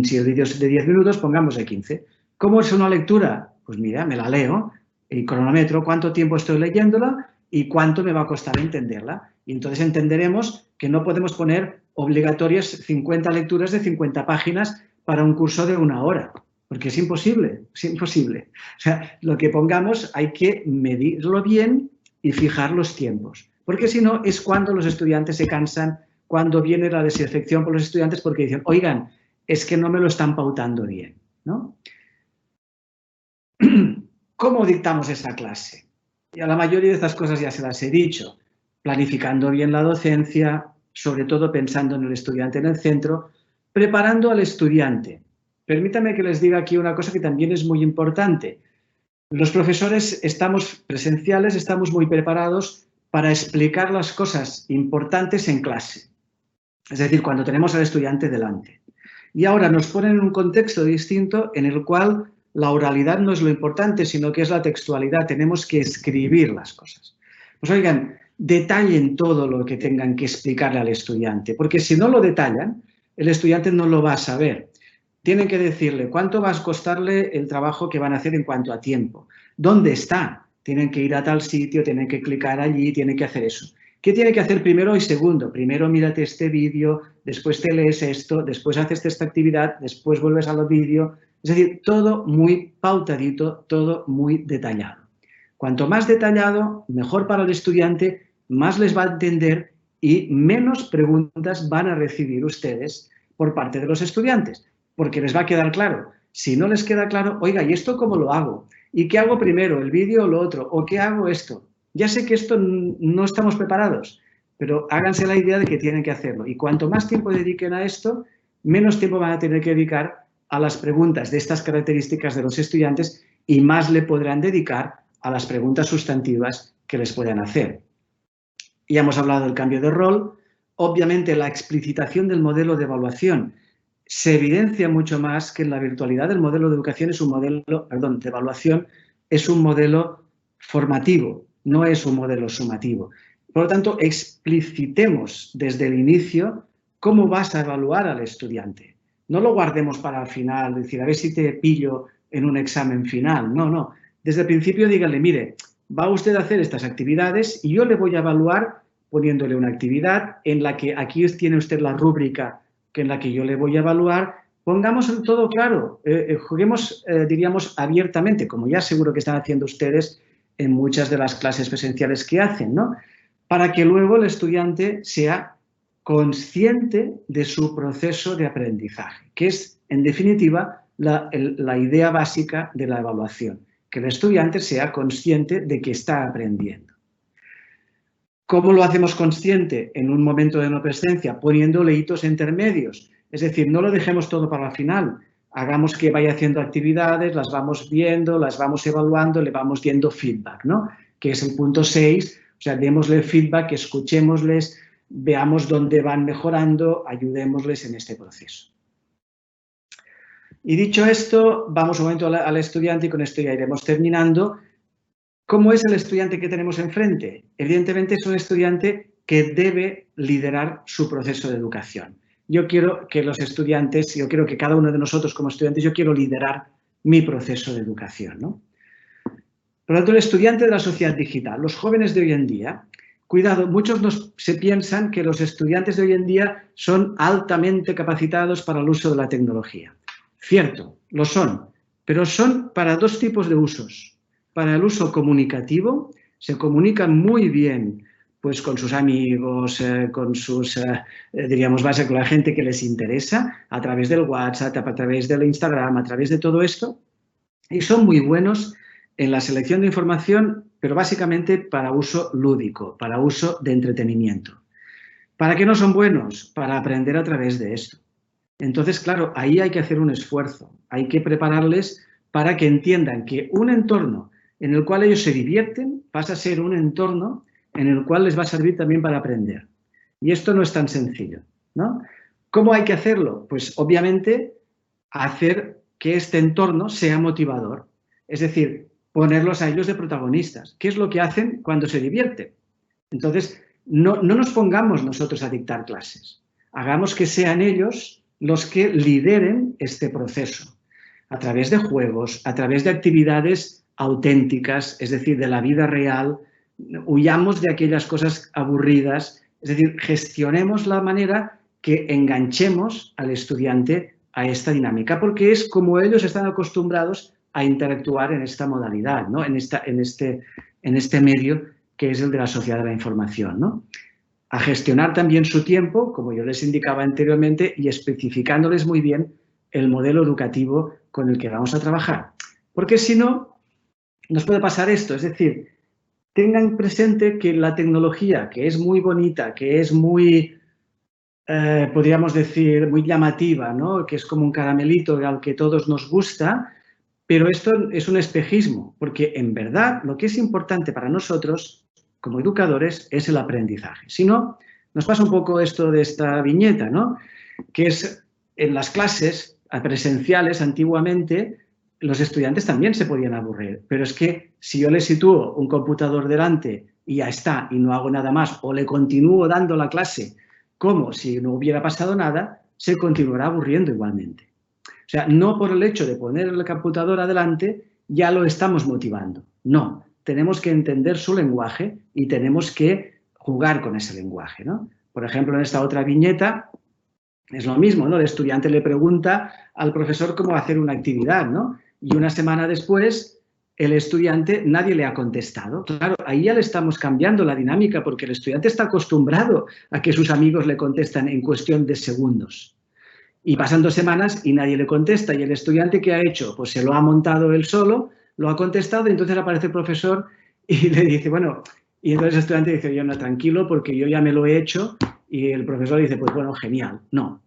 si el vídeo es de 10 minutos, pongámosle 15. ¿Cómo es una lectura? Pues mira, me la leo y cronometro cuánto tiempo estoy leyéndola y cuánto me va a costar entenderla. Y entonces entenderemos que no podemos poner obligatorias 50 lecturas de 50 páginas para un curso de 1 hora, porque es imposible, es imposible. O sea, lo que pongamos hay que medirlo bien y fijar los tiempos, porque si no es cuando los estudiantes se cansan, cuando viene la desinfección por los estudiantes porque dicen, oigan, es que no me lo están pautando bien, ¿no? ¿Cómo dictamos esa clase? Y a la mayoría de estas cosas ya se las he dicho, planificando bien la docencia, sobre todo pensando en el estudiante en el centro, preparando al estudiante. Permítanme que les diga aquí una cosa que también es muy importante. Los profesores estamos presenciales, estamos muy preparados para explicar las cosas importantes en clase. Es decir, cuando tenemos al estudiante delante. Y ahora nos ponen en un contexto distinto en el cual la oralidad no es lo importante, sino que es la textualidad. Tenemos que escribir las cosas. Pues oigan, detallen todo lo que tengan que explicarle al estudiante, porque si no lo detallan, el estudiante no lo va a saber. Tienen que decirle cuánto va a costarle el trabajo que van a hacer en cuanto a tiempo. ¿Dónde está? Tienen que ir a tal sitio, tienen que clicar allí, tienen que hacer eso. ¿Qué tiene que hacer primero y segundo? Primero mírate este vídeo, después te lees esto, después haces esta actividad, después vuelves al vídeo. Es decir, todo muy pautadito, todo muy detallado. Cuanto más detallado, mejor para el estudiante, más les va a entender y menos preguntas van a recibir ustedes por parte de los estudiantes, porque les va a quedar claro. Si no les queda claro, oiga, ¿y esto cómo lo hago? ¿Y qué hago primero, el vídeo o lo otro? ¿O qué hago esto? Ya sé que esto no estamos preparados, pero háganse la idea de que tienen que hacerlo. Y cuanto más tiempo dediquen a esto, menos tiempo van a tener que dedicar a las preguntas de estas características de los estudiantes y más le podrán dedicar a las preguntas sustantivas que les puedan hacer. Ya hemos hablado del cambio de rol. Obviamente, la explicitación del modelo de evaluación se evidencia mucho más que en la virtualidad. El modelo de educación es un modelo, de evaluación es un modelo formativo, no es un modelo sumativo. Por lo tanto, explicitemos desde el inicio cómo vas a evaluar al estudiante. No lo guardemos para el final, decir, a ver si te pillo en un examen final. No, no. Desde el principio díganle, mire, va usted a hacer estas actividades y yo le voy a evaluar poniéndole una actividad en la que aquí tiene usted la rúbrica en la que yo le voy a evaluar. Pongamos todo claro, juguemos, diríamos, abiertamente, como ya seguro que están haciendo ustedes en muchas de las clases presenciales que hacen, ¿no? Para que luego el estudiante sea consciente de su proceso de aprendizaje, que es, en definitiva, la idea básica de la evaluación, que el estudiante sea consciente de que está aprendiendo. ¿Cómo lo hacemos consciente en un momento de no presencia? Poniéndole hitos intermedios, es decir, no lo dejemos todo para el final, hagamos que vaya haciendo actividades, las vamos viendo, las vamos evaluando, le vamos dando feedback, ¿no? Que es el punto 6, o sea, démosle feedback, escuchémosles, veamos dónde van mejorando, ayudémosles en este proceso. Y dicho esto, vamos un momento al estudiante y con esto ya iremos terminando. ¿Cómo es el estudiante que tenemos enfrente? Evidentemente es un estudiante que debe liderar su proceso de educación. Yo quiero que los estudiantes, yo quiero que cada uno de nosotros como estudiantes, yo quiero liderar mi proceso de educación, ¿no? Por lo tanto, el estudiante de la sociedad digital, los jóvenes de hoy en día, cuidado, muchos se piensan que los estudiantes de hoy en día son altamente capacitados para el uso de la tecnología. Cierto, lo son, pero son para dos tipos de usos. Para el uso comunicativo, se comunican muy bien pues, con sus amigos, con sus, diríamos, con la gente que les interesa, a través del WhatsApp, a través del Instagram, a través de todo esto, y son muy buenos en la selección de información, pero básicamente para uso lúdico, para uso de entretenimiento. ¿Para qué no son buenos? Para aprender a través de esto. Entonces, claro, ahí hay que hacer un esfuerzo, hay que prepararles para que entiendan que un entorno en el cual ellos se divierten pasa a ser un entorno en el cual les va a servir también para aprender. Y esto no es tan sencillo, ¿no? ¿Cómo hay que hacerlo? Pues obviamente hacer que este entorno sea motivador, es decir, ponerlos a ellos de protagonistas. ¿Qué es lo que hacen cuando se divierten? Entonces, no nos pongamos nosotros a dictar clases, hagamos que sean ellos los que lideren este proceso, a través de juegos, a través de actividades auténticas, es decir, de la vida real, huyamos de aquellas cosas aburridas, es decir, gestionemos la manera que enganchemos al estudiante a esta dinámica, porque es como ellos están acostumbrados a interactuar en esta modalidad, ¿no? en este medio que es el de la sociedad de la información, ¿no? A gestionar también su tiempo, como yo les indicaba anteriormente, y especificándoles muy bien el modelo educativo con el que vamos a trabajar. Porque si no, nos puede pasar esto, es decir, tengan presente que la tecnología, que es muy bonita, que es muy, podríamos decir, muy llamativa, ¿no? Que es como un caramelito al que todos nos gusta, pero esto es un espejismo, porque en verdad lo que es importante para nosotros como educadores es el aprendizaje. Si no, nos pasa un poco esto de esta viñeta, ¿no? Que es en las clases presenciales antiguamente los estudiantes también se podían aburrir, pero es que si yo les sitúo un computador delante y ya está, y no hago nada más, o le continúo dando la clase como si no hubiera pasado nada, se continuará aburriendo igualmente. O sea, no por el hecho de poner el computador adelante ya lo estamos motivando, no. Tenemos que entender su lenguaje y tenemos que jugar con ese lenguaje, ¿no? Por ejemplo, en esta otra viñeta es lo mismo, ¿no? El estudiante le pregunta al profesor cómo hacer una actividad, ¿no? Y una semana después, el estudiante, nadie le ha contestado. Claro, ahí ya le estamos cambiando la dinámica porque el estudiante está acostumbrado a que sus amigos le contestan en cuestión de segundos. Y pasan 2 semanas y nadie le contesta. ¿Y el estudiante qué ha hecho? Pues se lo ha montado él solo, lo ha contestado y entonces aparece el profesor y le dice, bueno, y entonces el estudiante dice, yo no, tranquilo porque yo ya me lo he hecho y el profesor dice, pues bueno, genial. No,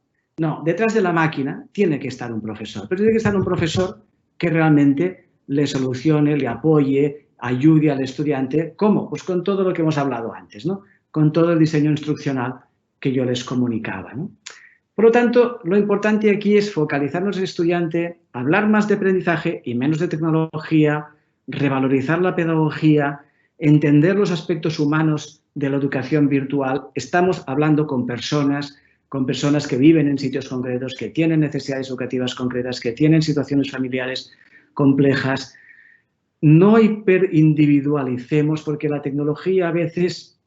detrás de la máquina tiene que estar un profesor, pero tiene que estar un profesor que realmente le solucione, le apoye, ayude al estudiante. ¿Cómo? Pues con todo lo que hemos hablado antes, ¿no? Con todo el diseño instruccional que yo les comunicaba, ¿no? Por lo tanto, lo importante aquí es focalizarnos en el estudiante, hablar más de aprendizaje y menos de tecnología, revalorizar la pedagogía, entender los aspectos humanos de la educación virtual. Estamos hablando con personas que viven en sitios concretos, que tienen necesidades educativas concretas, que tienen situaciones familiares complejas. No hiperindividualicemos, porque la tecnología a veces,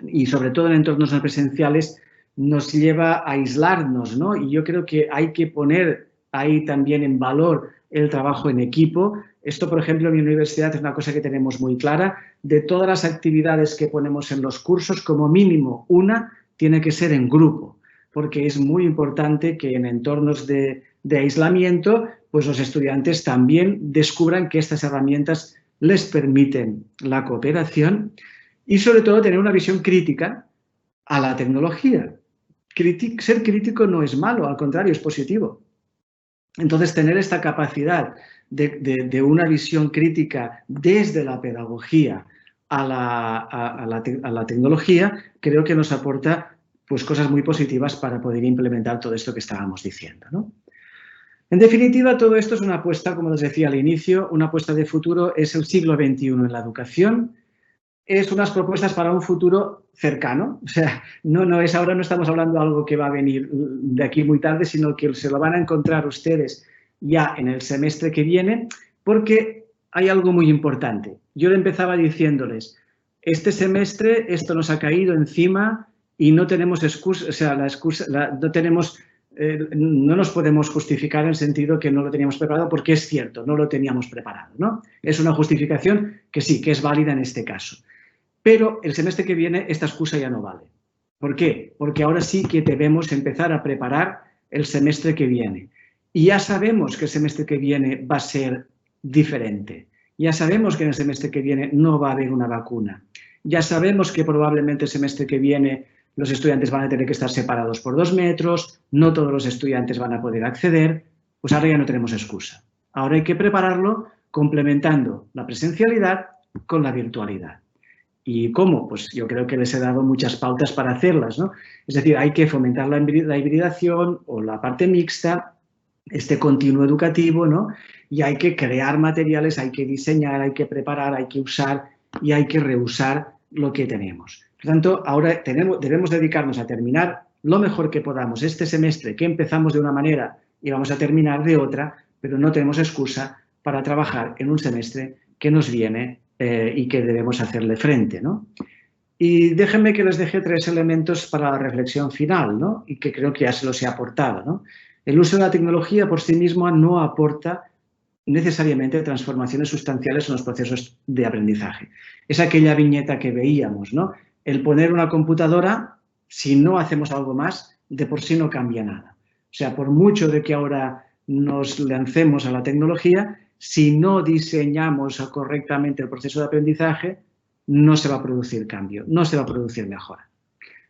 y sobre todo en entornos no presenciales, nos lleva a aislarnos, ¿no? Y yo creo que hay que poner ahí también en valor el trabajo en equipo. Esto, por ejemplo, en mi universidad es una cosa que tenemos muy clara. De todas las actividades que ponemos en los cursos, como mínimo una tiene que ser en grupo, porque es muy importante que en entornos de aislamiento, pues los estudiantes también descubran que estas herramientas les permiten la cooperación y sobre todo tener una visión crítica a la tecnología. Ser crítico no es malo, al contrario, es positivo. Entonces, tener esta capacidad de una visión crítica desde la pedagogía a la tecnología, creo que nos aporta pues, cosas muy positivas para poder implementar todo esto que estábamos diciendo, ¿no? En definitiva, todo esto es una apuesta, como les decía al inicio, una apuesta de futuro, es el siglo XXI en la educación, es unas propuestas para un futuro cercano, o sea, ahora no estamos hablando de algo que va a venir de aquí muy tarde, sino que se lo van a encontrar ustedes ya en el semestre que viene, porque hay algo muy importante. Yo empezaba diciéndoles, este semestre esto nos ha caído encima y no tenemos excusa, o sea, no nos podemos justificar en el sentido que no lo teníamos preparado, porque es cierto, no lo teníamos preparado, ¿no? Es una justificación que sí, que es válida en este caso. Pero el semestre que viene esta excusa ya no vale. ¿Por qué? Porque ahora sí que debemos empezar a preparar el semestre que viene. Y ya sabemos que el semestre que viene va a ser diferente. Ya sabemos que en el semestre que viene no va a haber una vacuna. Ya sabemos que probablemente el semestre que viene los estudiantes van a tener que estar separados por 2 metros, no todos los estudiantes van a poder acceder, pues ahora ya no tenemos excusa. Ahora hay que prepararlo complementando la presencialidad con la virtualidad. ¿Y cómo? Pues yo creo que les he dado muchas pautas para hacerlas, ¿no? Es decir, hay que fomentar la hibridación o la parte mixta, este continuo educativo, ¿no? Y hay que crear materiales, hay que diseñar, hay que preparar, hay que usar y hay que reusar lo que tenemos. Por tanto, ahora debemos dedicarnos a terminar lo mejor que podamos este semestre, que empezamos de una manera y vamos a terminar de otra, pero no tenemos excusa para trabajar en un semestre que nos viene y que debemos hacerle frente, ¿no? Y déjenme que les deje 3 elementos para la reflexión final, ¿no? Y que creo que ya se los he aportado, ¿no? El uso de la tecnología por sí mismo no aporta necesariamente transformaciones sustanciales en los procesos de aprendizaje. Es aquella viñeta que veíamos, ¿no? El poner una computadora, si no hacemos algo más, de por sí no cambia nada. O sea, por mucho de que ahora nos lancemos a la tecnología, si no diseñamos correctamente el proceso de aprendizaje, no se va a producir cambio, no se va a producir mejora.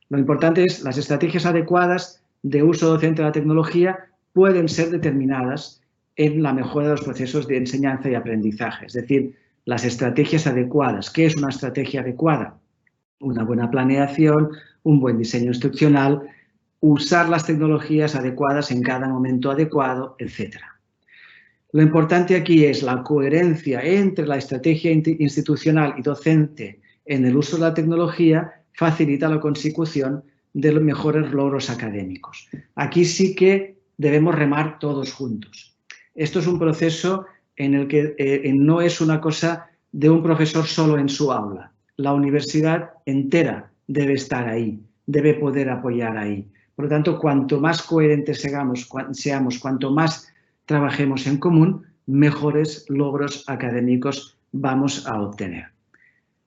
Lo importante es las estrategias adecuadas de uso docente de la tecnología pueden ser determinadas en la mejora de los procesos de enseñanza y aprendizaje. Es decir, las estrategias adecuadas. ¿Qué es una estrategia adecuada? Una buena planeación, un buen diseño instruccional, usar las tecnologías adecuadas en cada momento adecuado, etc. Lo importante aquí es la coherencia entre la estrategia institucional y docente en el uso de la tecnología facilita la consecución de los mejores logros académicos. Aquí sí que debemos remar todos juntos. Esto es un proceso en el que no es una cosa de un profesor solo en su aula. La universidad entera debe estar ahí, debe poder apoyar ahí. Por lo tanto, cuanto más coherentes seamos, cuanto más trabajemos en común, mejores logros académicos vamos a obtener.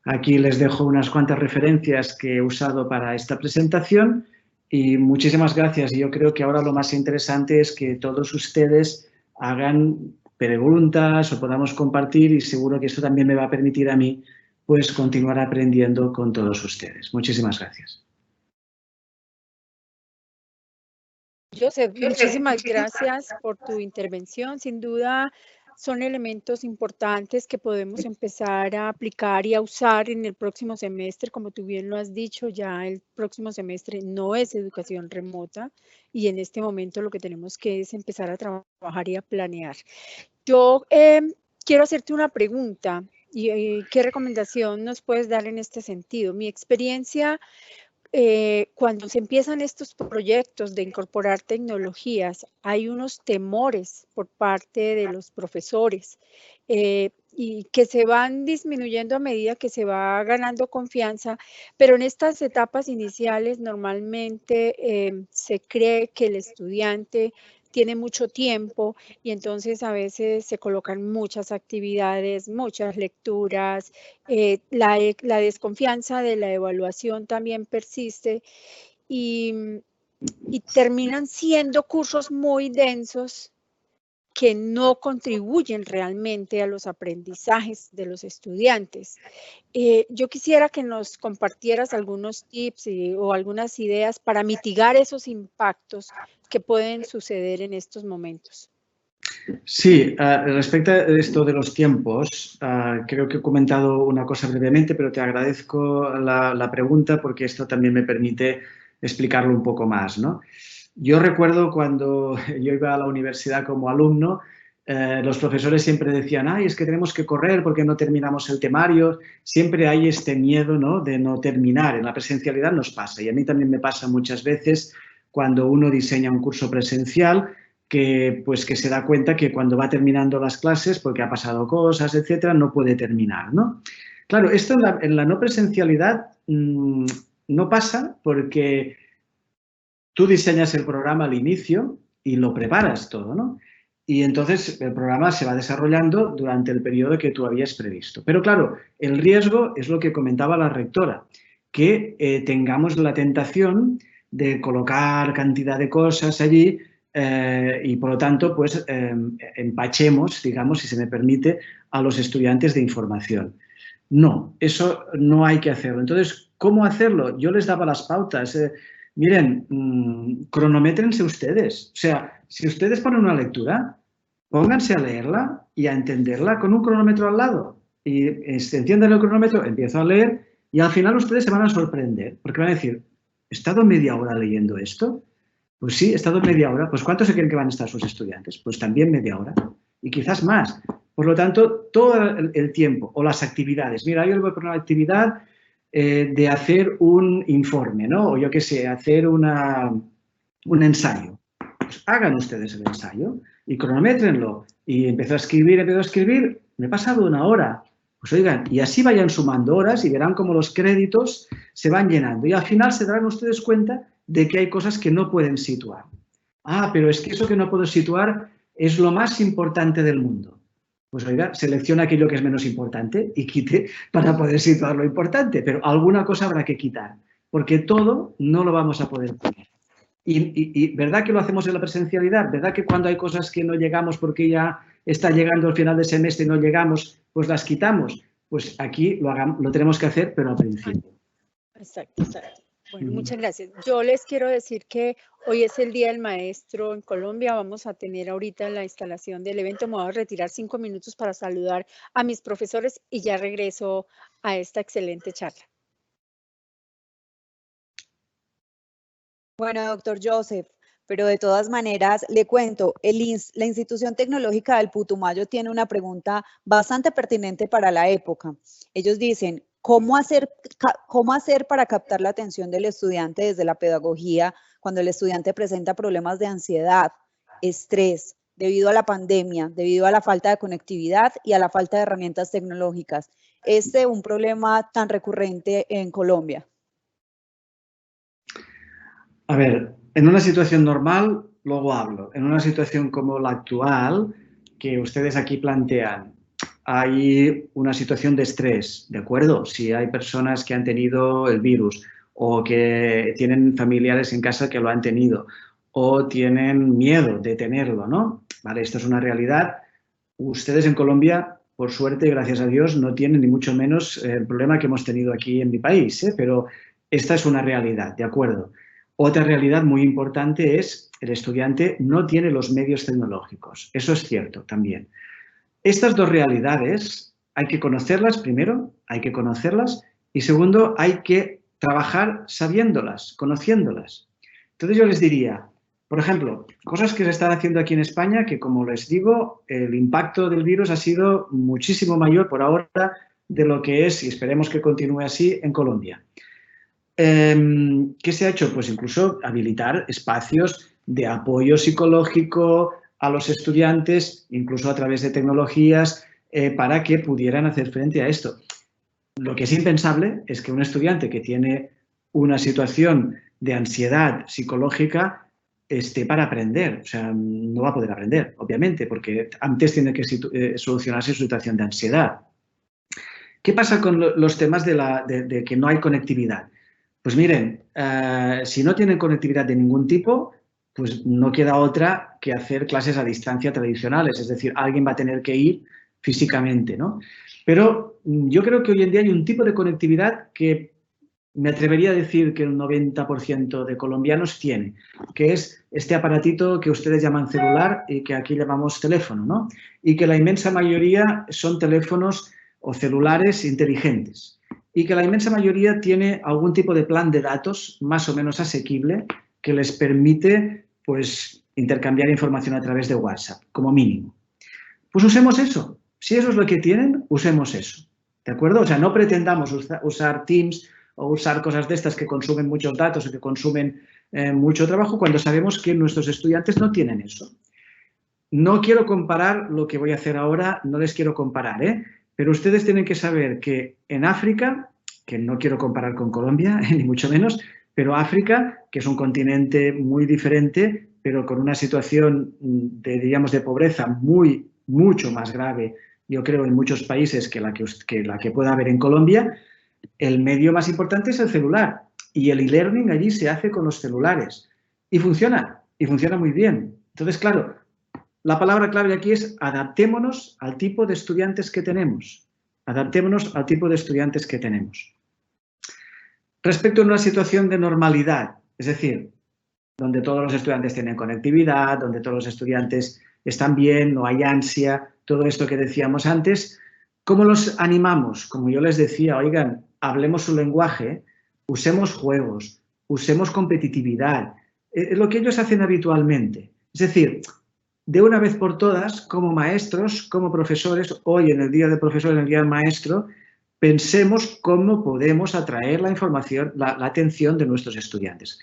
Aquí les dejo unas cuantas referencias que he usado para esta presentación y muchísimas gracias. Yo creo que ahora lo más interesante es que todos ustedes hagan preguntas o podamos compartir y seguro que esto también me va a permitir a mí pues continuar aprendiendo con todos ustedes. Muchísimas gracias. Joseph, muchísimas gracias por tu intervención. Sin duda son elementos importantes que podemos empezar a aplicar y a usar en el próximo semestre. Como tú bien lo has dicho, ya el próximo semestre no es educación remota y en este momento lo que tenemos que es empezar a trabajar y a planear. Yo quiero hacerte una pregunta y ¿qué recomendación nos puedes dar en este sentido? Mi experiencia cuando se empiezan estos proyectos de incorporar tecnologías, hay unos temores por parte de los profesores y que se van disminuyendo a medida que se va ganando confianza, pero en estas etapas iniciales normalmente se cree que el estudiante tiene mucho tiempo y entonces a veces se colocan muchas actividades, muchas lecturas, la desconfianza de la evaluación también persiste y terminan siendo cursos muy densos que no contribuyen realmente a los aprendizajes de los estudiantes. Yo quisiera que nos compartieras algunos tips o algunas ideas para mitigar esos impactos que pueden suceder en estos momentos. Sí, respecto a esto de los tiempos, creo que he comentado una cosa brevemente, pero te agradezco la pregunta porque esto también me permite explicarlo un poco más, ¿no? Yo recuerdo cuando yo iba a la universidad como alumno, los profesores siempre decían, ay, es que tenemos que correr porque no terminamos el temario. Siempre hay este miedo, ¿no?, de no terminar. En la presencialidad nos pasa, y a mí también me pasa muchas veces cuando uno diseña un curso presencial que se da cuenta que cuando va terminando las clases, porque ha pasado cosas, etcétera, no puede terminar, ¿no? Claro, esto en la no presencialidad no pasa porque tú diseñas el programa al inicio y lo preparas todo, ¿no? Y entonces el programa se va desarrollando durante el periodo que tú habías previsto. Pero claro, el riesgo es lo que comentaba la rectora, que tengamos la tentación de colocar cantidad de cosas allí y por lo tanto pues empachemos, digamos, si se me permite, a los estudiantes de información. No, eso no hay que hacerlo. Entonces, ¿cómo hacerlo? Yo les daba las pautas. Miren, cronométrense ustedes. O sea, si ustedes ponen una lectura, pónganse a leerla y a entenderla con un cronómetro al lado. Y enciendan el cronómetro, empiezo a leer y al final ustedes se van a sorprender porque van a decir, ¿he estado media hora leyendo esto? Pues sí, he estado media hora. Pues ¿cuánto se creen que van a estar sus estudiantes? Pues también media hora y quizás más. Por lo tanto, todo el tiempo o las actividades. Mira, yo les voy a poner una actividad de hacer un informe, ¿no? O yo qué sé, hacer un ensayo. Pues hagan ustedes el ensayo y cronométrenlo. Y empezó a escribir, me he pasado una hora. Pues oigan, y así vayan sumando horas y verán cómo los créditos se van llenando. Y al final se darán ustedes cuenta de que hay cosas que no pueden situar. Ah, pero es que eso que no puedo situar es lo más importante del mundo. Pues oiga, selecciona aquello que es menos importante y quite para poder situar lo importante, pero alguna cosa habrá que quitar, porque todo no lo vamos a poder poner. Y ¿verdad que lo hacemos en la presencialidad? ¿Verdad que cuando hay cosas que no llegamos porque ya está llegando el final del semestre y no llegamos, pues las quitamos? Pues aquí lo tenemos que hacer, pero al principio. Exacto, exacto. Bueno, muchas gracias. Yo les quiero decir que hoy es el Día del Maestro en Colombia. Vamos a tener ahorita la instalación del evento. Me voy a retirar 5 minutos para saludar a mis profesores y ya regreso a esta excelente charla. Bueno, doctor Joseph, pero de todas maneras le cuento, la Institución Tecnológica del Putumayo tiene una pregunta bastante pertinente para la época. Ellos dicen, ¿cómo hacer para captar la atención del estudiante desde la pedagogía cuando el estudiante presenta problemas de ansiedad, estrés, debido a la pandemia, debido a la falta de conectividad y a la falta de herramientas tecnológicas? Este es un problema tan recurrente en Colombia. A ver, en una situación normal, luego hablo. En una situación como la actual, que ustedes aquí plantean, hay una situación de estrés, ¿de acuerdo? Si hay personas que han tenido el virus o que tienen familiares en casa que lo han tenido o tienen miedo de tenerlo, ¿no? Vale, esto es una realidad. Ustedes en Colombia, por suerte, gracias a Dios, no tienen ni mucho menos el problema que hemos tenido aquí en mi país, ¿eh? Pero esta es una realidad, ¿de acuerdo? Otra realidad muy importante es el estudiante no tiene los medios tecnológicos. Eso es cierto también. Estas dos realidades hay que conocerlas primero, hay que conocerlas y segundo hay que trabajar sabiéndolas, conociéndolas. Entonces yo les diría, por ejemplo, cosas que se están haciendo aquí en España que, como les digo, el impacto del virus ha sido muchísimo mayor por ahora de lo que es, y esperemos que continúe así, en Colombia. ¿Qué se ha hecho? Pues incluso habilitar espacios de apoyo psicológico a los estudiantes, incluso a través de tecnologías, para que pudieran hacer frente a esto. Lo que es impensable es que un estudiante que tiene una situación de ansiedad psicológica esté para aprender. O sea, no va a poder aprender, obviamente, porque antes tiene que solucionarse su situación de ansiedad. ¿Qué pasa con los temas de que no hay conectividad? Pues miren, si no tienen conectividad de ningún tipo, pues no queda otra que hacer clases a distancia tradicionales, es decir, alguien va a tener que ir físicamente, ¿no? Pero yo creo que hoy en día hay un tipo de conectividad que me atrevería a decir que el 90% de colombianos tiene, que es este aparatito que ustedes llaman celular y que aquí llamamos teléfono, ¿no? Y que la inmensa mayoría son teléfonos o celulares inteligentes y que la inmensa mayoría tiene algún tipo de plan de datos más o menos asequible que les permite, pues, intercambiar información a través de WhatsApp, como mínimo. Pues usemos eso. Si eso es lo que tienen, usemos eso. ¿De acuerdo? O sea, no pretendamos usar Teams o usar cosas de estas que consumen muchos datos o que consumen mucho trabajo cuando sabemos que nuestros estudiantes no tienen eso. No quiero comparar lo que voy a hacer ahora, no les quiero comparar, pero ustedes tienen que saber que en África, que no quiero comparar con Colombia, ni mucho menos, pero África, que es un continente muy diferente, pero con una situación de, digamos, de pobreza mucho más grave, yo creo, en muchos países que la que pueda haber en Colombia, el medio más importante es el celular y el e-learning allí se hace con los celulares y funciona muy bien. Entonces, claro, la palabra clave aquí es adaptémonos al tipo de estudiantes que tenemos. Adaptémonos al tipo de estudiantes que tenemos. Respecto a una situación de normalidad, es decir, donde todos los estudiantes tienen conectividad, donde todos los estudiantes están bien, no hay ansia, todo esto que decíamos antes, ¿cómo los animamos? Como yo les decía, oigan, hablemos su lenguaje, usemos juegos, usemos competitividad, lo que ellos hacen habitualmente. Es decir, de una vez por todas, como maestros, como profesores, hoy en el Día del Profesor, en el Día del Maestro, pensemos cómo podemos atraer la información, la atención de nuestros estudiantes.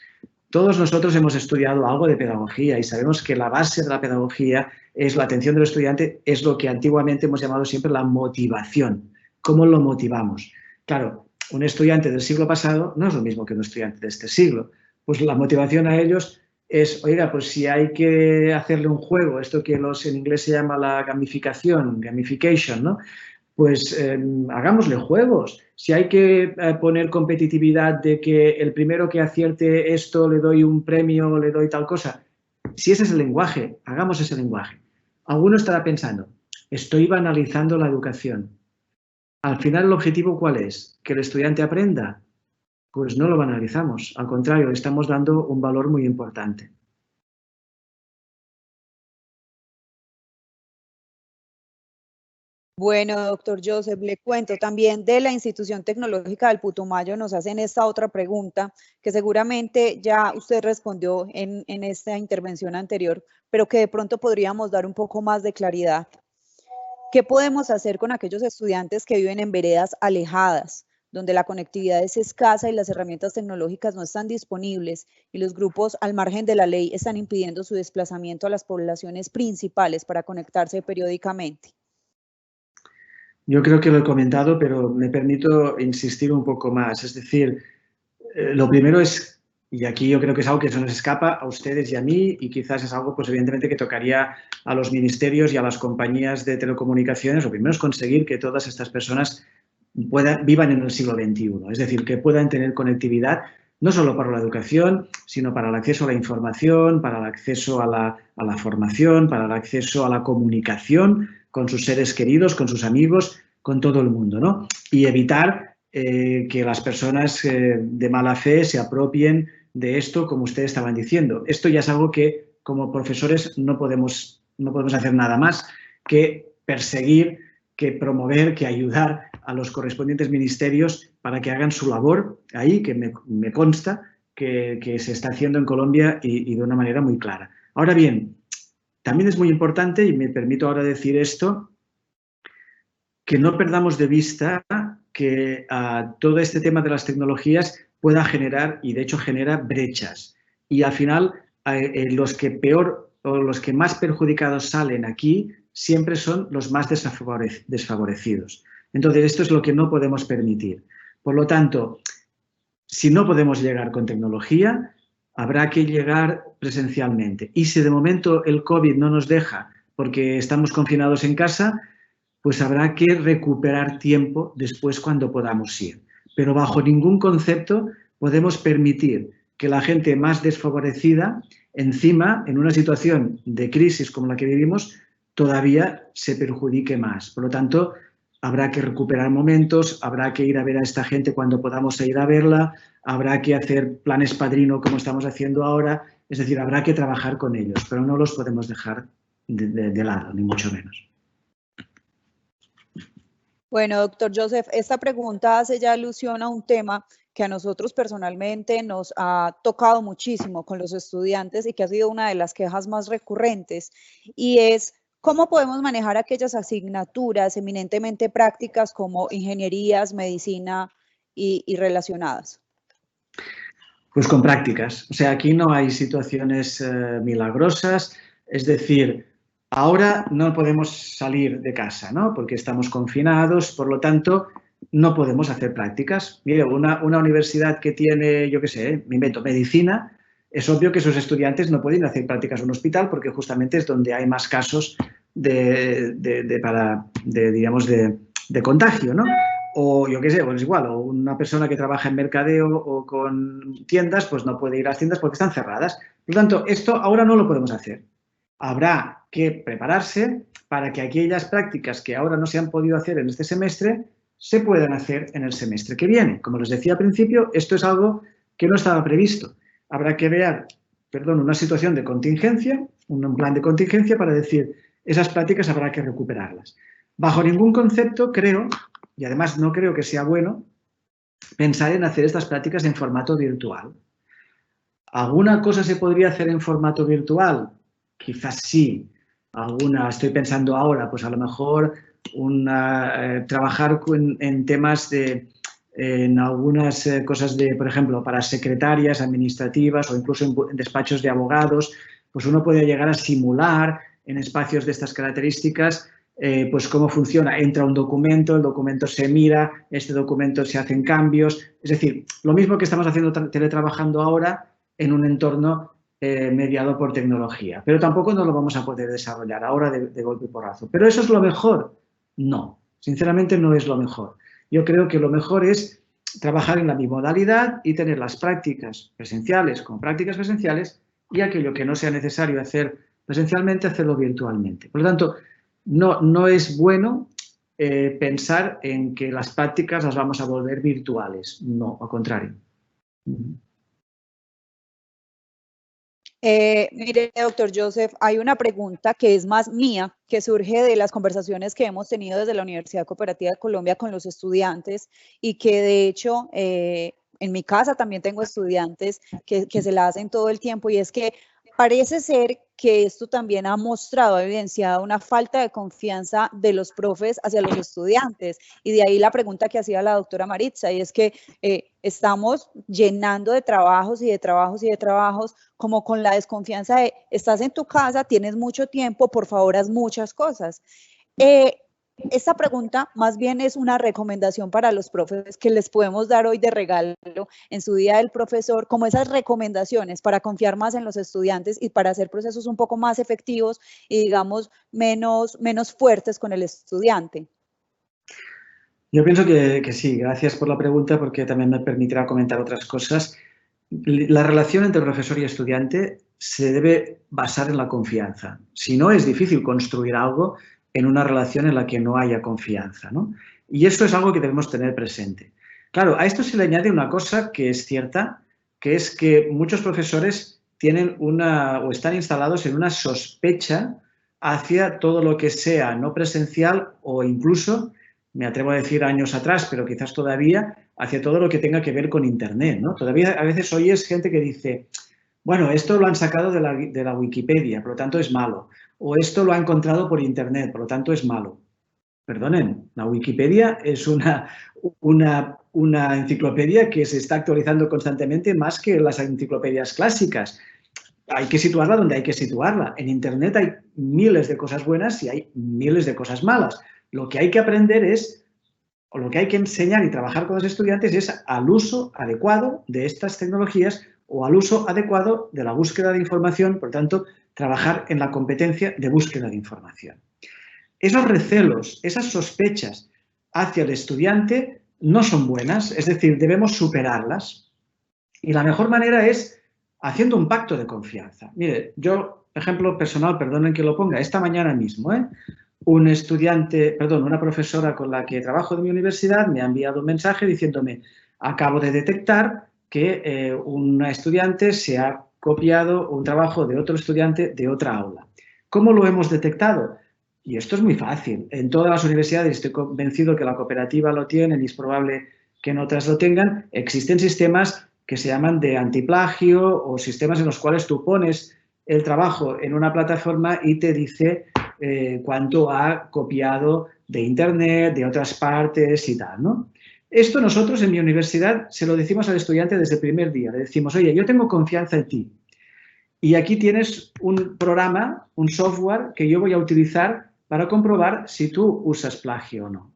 Todos nosotros hemos estudiado algo de pedagogía y sabemos que la base de la pedagogía es la atención del estudiante, es lo que antiguamente hemos llamado siempre la motivación. ¿Cómo lo motivamos? Claro, un estudiante del siglo pasado no es lo mismo que un estudiante de este siglo. Pues la motivación a ellos es, oiga, pues si hay que hacerle un juego, esto que en inglés se llama la gamification, ¿no? Pues hagámosle juegos. Si hay que poner competitividad de que el primero que acierte esto le doy un premio, le doy tal cosa. Si ese es el lenguaje, hagamos ese lenguaje. Alguno estará pensando, estoy banalizando la educación. Al final, ¿el objetivo cuál es? ¿Que el estudiante aprenda? Pues no lo banalizamos. Al contrario, le estamos dando un valor muy importante. Bueno, doctor Joseph, le cuento también de la Institución Tecnológica del Putumayo, nos hacen esta otra pregunta que seguramente ya usted respondió en esta intervención anterior, pero que de pronto podríamos dar un poco más de claridad. ¿Qué podemos hacer con aquellos estudiantes que viven en veredas alejadas, donde la conectividad es escasa y las herramientas tecnológicas no están disponibles y los grupos al margen de la ley están impidiendo su desplazamiento a las poblaciones principales para conectarse periódicamente? Yo creo que lo he comentado, pero me permito insistir un poco más. Es decir, lo primero es, y aquí yo creo que es algo que se nos escapa a ustedes y a mí, y quizás es algo, pues evidentemente, que tocaría a los ministerios y a las compañías de telecomunicaciones. Lo primero es conseguir que todas estas personas vivan en el siglo XXI, es decir, que puedan tener conectividad no solo para la educación, sino para el acceso a la información, para el acceso a la formación, para el acceso a la comunicación con sus seres queridos, con sus amigos, con todo el mundo, ¿no? Y evitar que las personas de mala fe se apropien de esto, como ustedes estaban diciendo. Esto ya es algo que, como profesores, no podemos hacer nada más que perseguir, que promover, que ayudar a los correspondientes ministerios para que hagan su labor ahí, que me consta que se está haciendo en Colombia y de una manera muy clara. Ahora bien, también es muy importante, y me permito ahora decir esto, que no perdamos de vista que todo este tema de las tecnologías pueda generar, y de hecho genera, brechas. Y al final, los que peor o los que más perjudicados salen aquí siempre son los más desfavorecidos. Entonces, esto es lo que no podemos permitir. Por lo tanto, si no podemos llegar con tecnología, habrá que llegar presencialmente. Y si de momento el COVID no nos deja porque estamos confinados en casa, pues habrá que recuperar tiempo después cuando podamos ir. Pero bajo ningún concepto podemos permitir que la gente más desfavorecida, encima, en una situación de crisis como la que vivimos, todavía se perjudique más. Por lo tanto, habrá que recuperar momentos, habrá que ir a ver a esta gente cuando podamos ir a verla, habrá que hacer planes padrino como estamos haciendo ahora, es decir, habrá que trabajar con ellos, pero no los podemos dejar de lado, ni mucho menos. Bueno, doctor Joseph, esta pregunta hace ya alusión a un tema que a nosotros personalmente nos ha tocado muchísimo con los estudiantes y que ha sido una de las quejas más recurrentes, y es ¿cómo podemos manejar aquellas asignaturas eminentemente prácticas como ingenierías, medicina y relacionadas? Pues con prácticas. O sea, aquí no hay situaciones milagrosas, es decir, ahora no podemos salir de casa, ¿no? Porque estamos confinados, por lo tanto, no podemos hacer prácticas. Mire, una universidad que tiene, yo qué sé, me invento, medicina, es obvio que sus estudiantes no pueden hacer prácticas en un hospital porque justamente es donde hay más casos de contagio, ¿no? O yo qué sé, pues igual, o una persona que trabaja en mercadeo o con tiendas, pues no puede ir a las tiendas porque están cerradas. Por lo tanto, esto ahora no lo podemos hacer. Habrá que prepararse para que aquellas prácticas que ahora no se han podido hacer en este semestre se puedan hacer en el semestre que viene. Como les decía al principio, esto es algo que no estaba previsto. Habrá que ver, una situación de contingencia, un plan de contingencia para decir, esas prácticas habrá que recuperarlas. Bajo ningún concepto creo, y además no creo que sea bueno, pensar en hacer estas prácticas en formato virtual. ¿Alguna cosa se podría hacer en formato virtual? Quizás sí. Alguna, estoy pensando ahora, pues a lo mejor trabajar en temas en algunas cosas por ejemplo, para secretarias administrativas o incluso en despachos de abogados, pues uno puede llegar a simular en espacios de estas características pues cómo funciona. Entra un documento, el documento se mira, este documento se hacen cambios. Es decir, lo mismo que estamos haciendo teletrabajando ahora en un entorno mediado por tecnología. Pero tampoco no lo vamos a poder desarrollar ahora de golpe y porrazo. ¿Pero eso es lo mejor? No, sinceramente no es lo mejor. Yo creo que lo mejor es trabajar en la bimodalidad y tener las prácticas presenciales como prácticas presenciales y aquello que no sea necesario hacer presencialmente, hacerlo virtualmente. Por lo tanto, no es bueno pensar en que las prácticas las vamos a volver virtuales. No, al contrario. Mire, doctor Joseph, hay una pregunta que es más mía, que surge de las conversaciones que hemos tenido desde la Universidad Cooperativa de Colombia con los estudiantes y que de hecho en mi casa también tengo estudiantes que se la hacen todo el tiempo, y es que parece ser que esto también ha mostrado, ha evidenciado una falta de confianza de los profes hacia los estudiantes, y de ahí la pregunta que hacía la doctora Maritza, y es que estamos llenando de trabajos y de trabajos y de trabajos, como con la desconfianza de estás en tu casa, tienes mucho tiempo, por favor haz muchas cosas. Esta pregunta más bien es una recomendación para los profes que les podemos dar hoy de regalo en su Día del Profesor, como esas recomendaciones para confiar más en los estudiantes y para hacer procesos un poco más efectivos y, digamos, menos fuertes con el estudiante. Yo pienso que sí. Gracias por la pregunta porque también me permitirá comentar otras cosas. La relación entre profesor y estudiante se debe basar en la confianza. Si no, es difícil construir algo en una relación en la que no haya confianza, ¿no? Y esto es algo que debemos tener presente. Claro, a esto se le añade una cosa que es cierta, que es que muchos profesores tienen o están instalados en una sospecha hacia todo lo que sea no presencial o incluso, me atrevo a decir años atrás, pero quizás todavía, hacia todo lo que tenga que ver con Internet, ¿no? Todavía a veces oyes gente que dice, bueno, esto lo han sacado de la Wikipedia, por lo tanto es malo. O esto lo ha encontrado por Internet, por lo tanto es malo. Perdonen, la Wikipedia es una enciclopedia que se está actualizando constantemente más que las enciclopedias clásicas. Hay que situarla donde hay que situarla. En Internet hay miles de cosas buenas y hay miles de cosas malas. Lo que hay que aprender o lo que hay que enseñar y trabajar con los estudiantes es al uso adecuado de estas tecnologías o al uso adecuado de la búsqueda de información, por tanto, trabajar en la competencia de búsqueda de información. Esos recelos, esas sospechas hacia el estudiante no son buenas, es decir, debemos superarlas. Y la mejor manera es haciendo un pacto de confianza. Mire, yo, ejemplo personal, perdonen que lo ponga, esta mañana mismo, una profesora con la que trabajo de mi universidad me ha enviado un mensaje diciéndome: acabo de detectar que una estudiante se ha copiado un trabajo de otro estudiante de otra aula. ¿Cómo lo hemos detectado? Y esto es muy fácil. En todas las universidades, estoy convencido que la cooperativa lo tiene y es probable que en otras lo tengan, existen sistemas que se llaman de antiplagio o sistemas en los cuales tú pones el trabajo en una plataforma y te dice cuánto ha copiado de internet, de otras partes y tal, ¿no? Esto nosotros en mi universidad se lo decimos al estudiante desde el primer día. Le decimos: oye, yo tengo confianza en ti y aquí tienes un programa, un software que yo voy a utilizar para comprobar si tú usas plagio o no.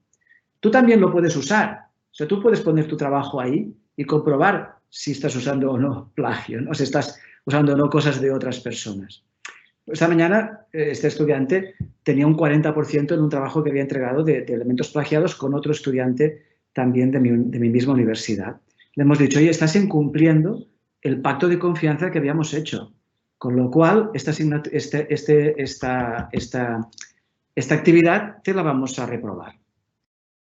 Tú también lo puedes usar. O sea, tú puedes poner tu trabajo ahí y comprobar si estás usando o no plagio, ¿no? Si estás usando o no cosas de otras personas. Esta mañana este estudiante tenía un 40% en un trabajo que había entregado de elementos plagiados con otro estudiante también de mi misma universidad. Le hemos dicho: oye, estás incumpliendo el pacto de confianza que habíamos hecho, con lo cual esta actividad te la vamos a reprobar.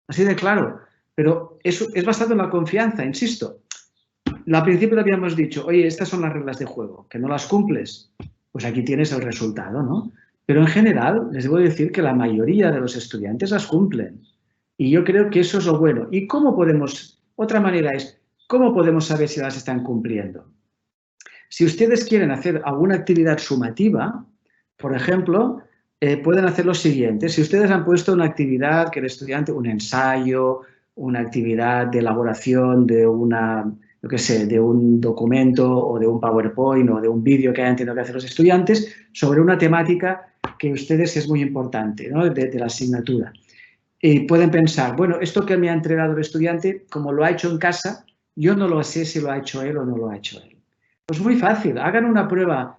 Así de claro, pero eso es basado en la confianza, insisto. Al principio le habíamos dicho: oye, estas son las reglas de juego, que no las cumples, pues aquí tienes el resultado, ¿no? Pero en general les debo decir que la mayoría de los estudiantes las cumplen. Y yo creo que eso es lo bueno. ¿Y cómo podemos? Otra manera es, ¿cómo podemos saber si las están cumpliendo? Si ustedes quieren hacer alguna actividad sumativa, por ejemplo, pueden hacer lo siguiente. Si ustedes han puesto una actividad que el estudiante, un ensayo, una actividad de elaboración de de un documento o de un PowerPoint o de un vídeo que hayan tenido que hacer los estudiantes sobre una temática que ustedes es muy importante, ¿no? de la asignatura. Y pueden pensar: bueno, esto que me ha entregado el estudiante, como lo ha hecho en casa, yo no lo sé si lo ha hecho él o no lo ha hecho él. Pues muy fácil, hagan una prueba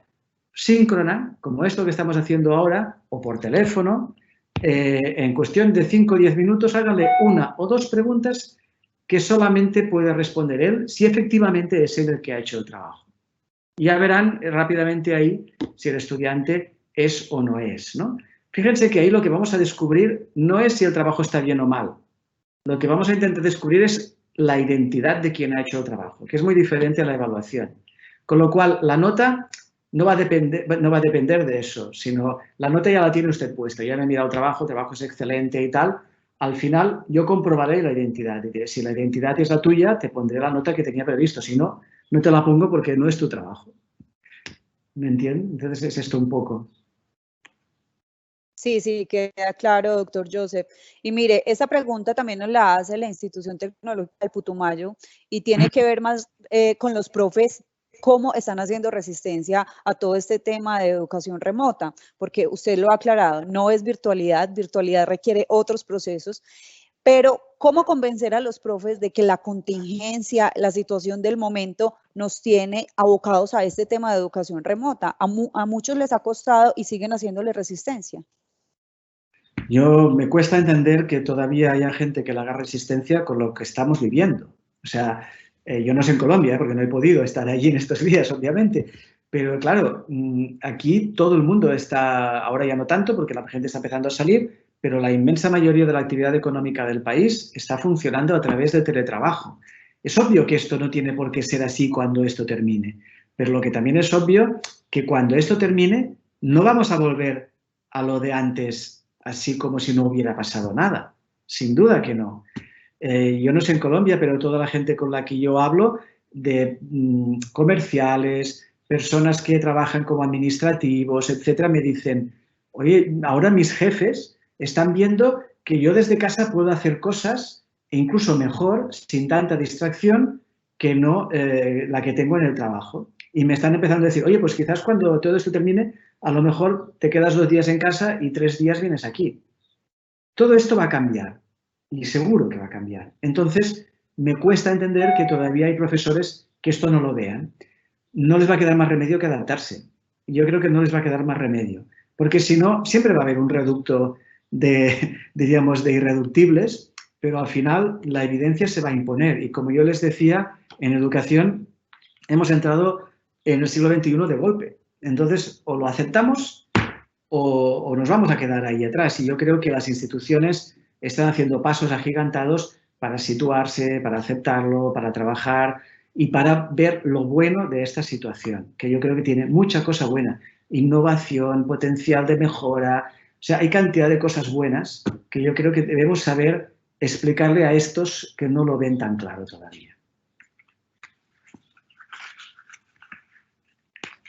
síncrona, como esto que estamos haciendo ahora, o por teléfono, en cuestión de 5 o 10 minutos, háganle una o dos preguntas que solamente puede responder él si efectivamente es él el que ha hecho el trabajo. Ya verán rápidamente ahí si el estudiante es o no es, ¿no? Fíjense que ahí lo que vamos a descubrir no es si el trabajo está bien o mal. Lo que vamos a intentar descubrir es la identidad de quien ha hecho el trabajo, que es muy diferente a la evaluación. Con lo cual, la nota no va a depender de eso, sino la nota ya la tiene usted puesta. Ya me he mirado el trabajo es excelente y tal. Al final, yo comprobaré la identidad. Si la identidad es la tuya, te pondré la nota que tenía previsto. Si no, no te la pongo porque no es tu trabajo. ¿Me entienden? Entonces, es esto un poco. Sí, sí, queda claro, doctor Joseph. Y mire, esta pregunta también nos la hace la Institución Tecnológica del Putumayo y tiene que ver más con los profes, cómo están haciendo resistencia a todo este tema de educación remota, porque usted lo ha aclarado, no es virtualidad, virtualidad requiere otros procesos, pero ¿cómo convencer a los profes de que la contingencia, la situación del momento nos tiene abocados a este tema de educación remota? A muchos les ha costado y siguen haciéndole resistencia. Me cuesta entender que todavía haya gente que le haga resistencia con lo que estamos viviendo. O sea, yo no sé en Colombia, porque no he podido estar allí en estos días, obviamente, pero claro, aquí todo el mundo está, ahora ya no tanto, porque la gente está empezando a salir, pero la inmensa mayoría de la actividad económica del país está funcionando a través de teletrabajo. Es obvio que esto no tiene por qué ser así cuando esto termine, pero lo que también es obvio que cuando esto termine no vamos a volver a lo de antes, así como si no hubiera pasado nada. Sin duda que no. Yo no sé en Colombia, pero toda la gente con la que yo hablo, de comerciales, personas que trabajan como administrativos, etcétera, me dicen: oye, ahora mis jefes están viendo que yo desde casa puedo hacer cosas, e incluso mejor, sin tanta distracción, que no la que tengo en el trabajo. Y me están empezando a decir: oye, pues quizás cuando todo esto termine, a lo mejor te quedas 2 días en casa y 3 días vienes aquí. Todo esto va a cambiar y seguro que va a cambiar. Entonces, me cuesta entender que todavía hay profesores que esto no lo vean. No les va a quedar más remedio que adaptarse. Yo creo que no les va a quedar más remedio, porque si no, siempre va a haber un reducto diríamos, de irreductibles, pero al final la evidencia se va a imponer. Y como yo les decía, en educación hemos entrado en el siglo XXI de golpe. Entonces, o lo aceptamos o nos vamos a quedar ahí atrás. Y yo creo que las instituciones están haciendo pasos agigantados para situarse, para aceptarlo, para trabajar y para ver lo bueno de esta situación, que yo creo que tiene mucha cosa buena. Innovación, potencial de mejora. O sea, hay cantidad de cosas buenas que yo creo que debemos saber explicarle a estos que no lo ven tan claro todavía.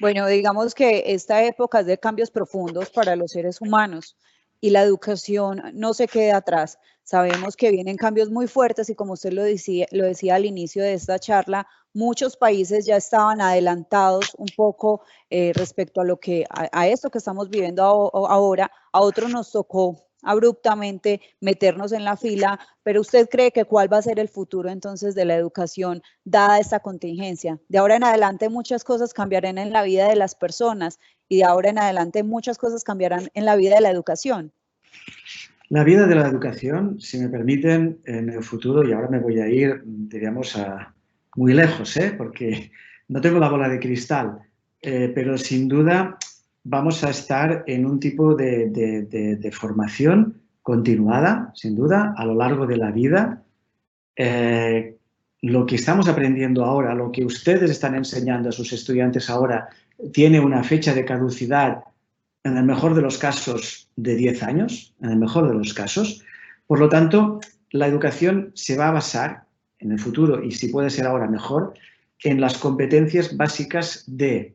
Bueno, digamos que esta época es de cambios profundos para los seres humanos y la educación no se queda atrás. Sabemos que vienen cambios muy fuertes y como usted lo decía al inicio de esta charla, muchos países ya estaban adelantados un poco respecto a esto que estamos viviendo ahora. A otros nos tocó abruptamente meternos en la fila, pero ¿usted cree que cuál va a ser el futuro entonces de la educación dada esta contingencia? De ahora en adelante muchas cosas cambiarán en la vida de las personas y de ahora en adelante muchas cosas cambiarán en la vida de la educación. La vida de la educación, si me permiten, en el futuro, y ahora me voy a ir, diríamos, muy lejos, porque no tengo la bola de cristal, pero sin duda vamos a estar en un tipo de formación continuada, sin duda, a lo largo de la vida. Lo que estamos aprendiendo ahora, lo que ustedes están enseñando a sus estudiantes ahora, tiene una fecha de caducidad, en el mejor de los casos, de 10 años, en el mejor de los casos. Por lo tanto, la educación se va a basar en el futuro, y si puede ser ahora mejor, en las competencias básicas de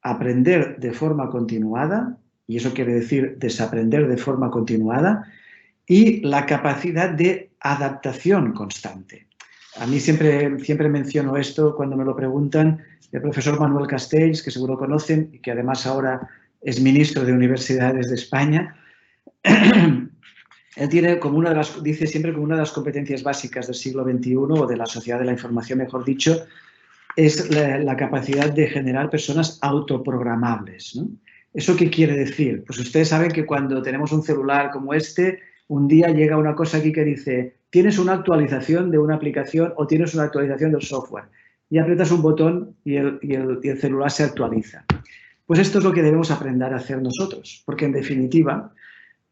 aprender de forma continuada, y eso quiere decir desaprender de forma continuada, y la capacidad de adaptación constante. A mí siempre menciono esto cuando me lo preguntan. El profesor Manuel Castells, que seguro conocen y que además ahora es ministro de Universidades de España, él tiene dice siempre como una de las competencias básicas del siglo XXI, o de la sociedad de la información, mejor dicho, es la capacidad de generar personas autoprogramables, ¿no? ¿Eso qué quiere decir? Pues ustedes saben que cuando tenemos un celular como este, un día llega una cosa aquí que dice, tienes una actualización de una aplicación o tienes una actualización del software. Y aprietas un botón y el celular se actualiza. Pues esto es lo que debemos aprender a hacer nosotros, porque en definitiva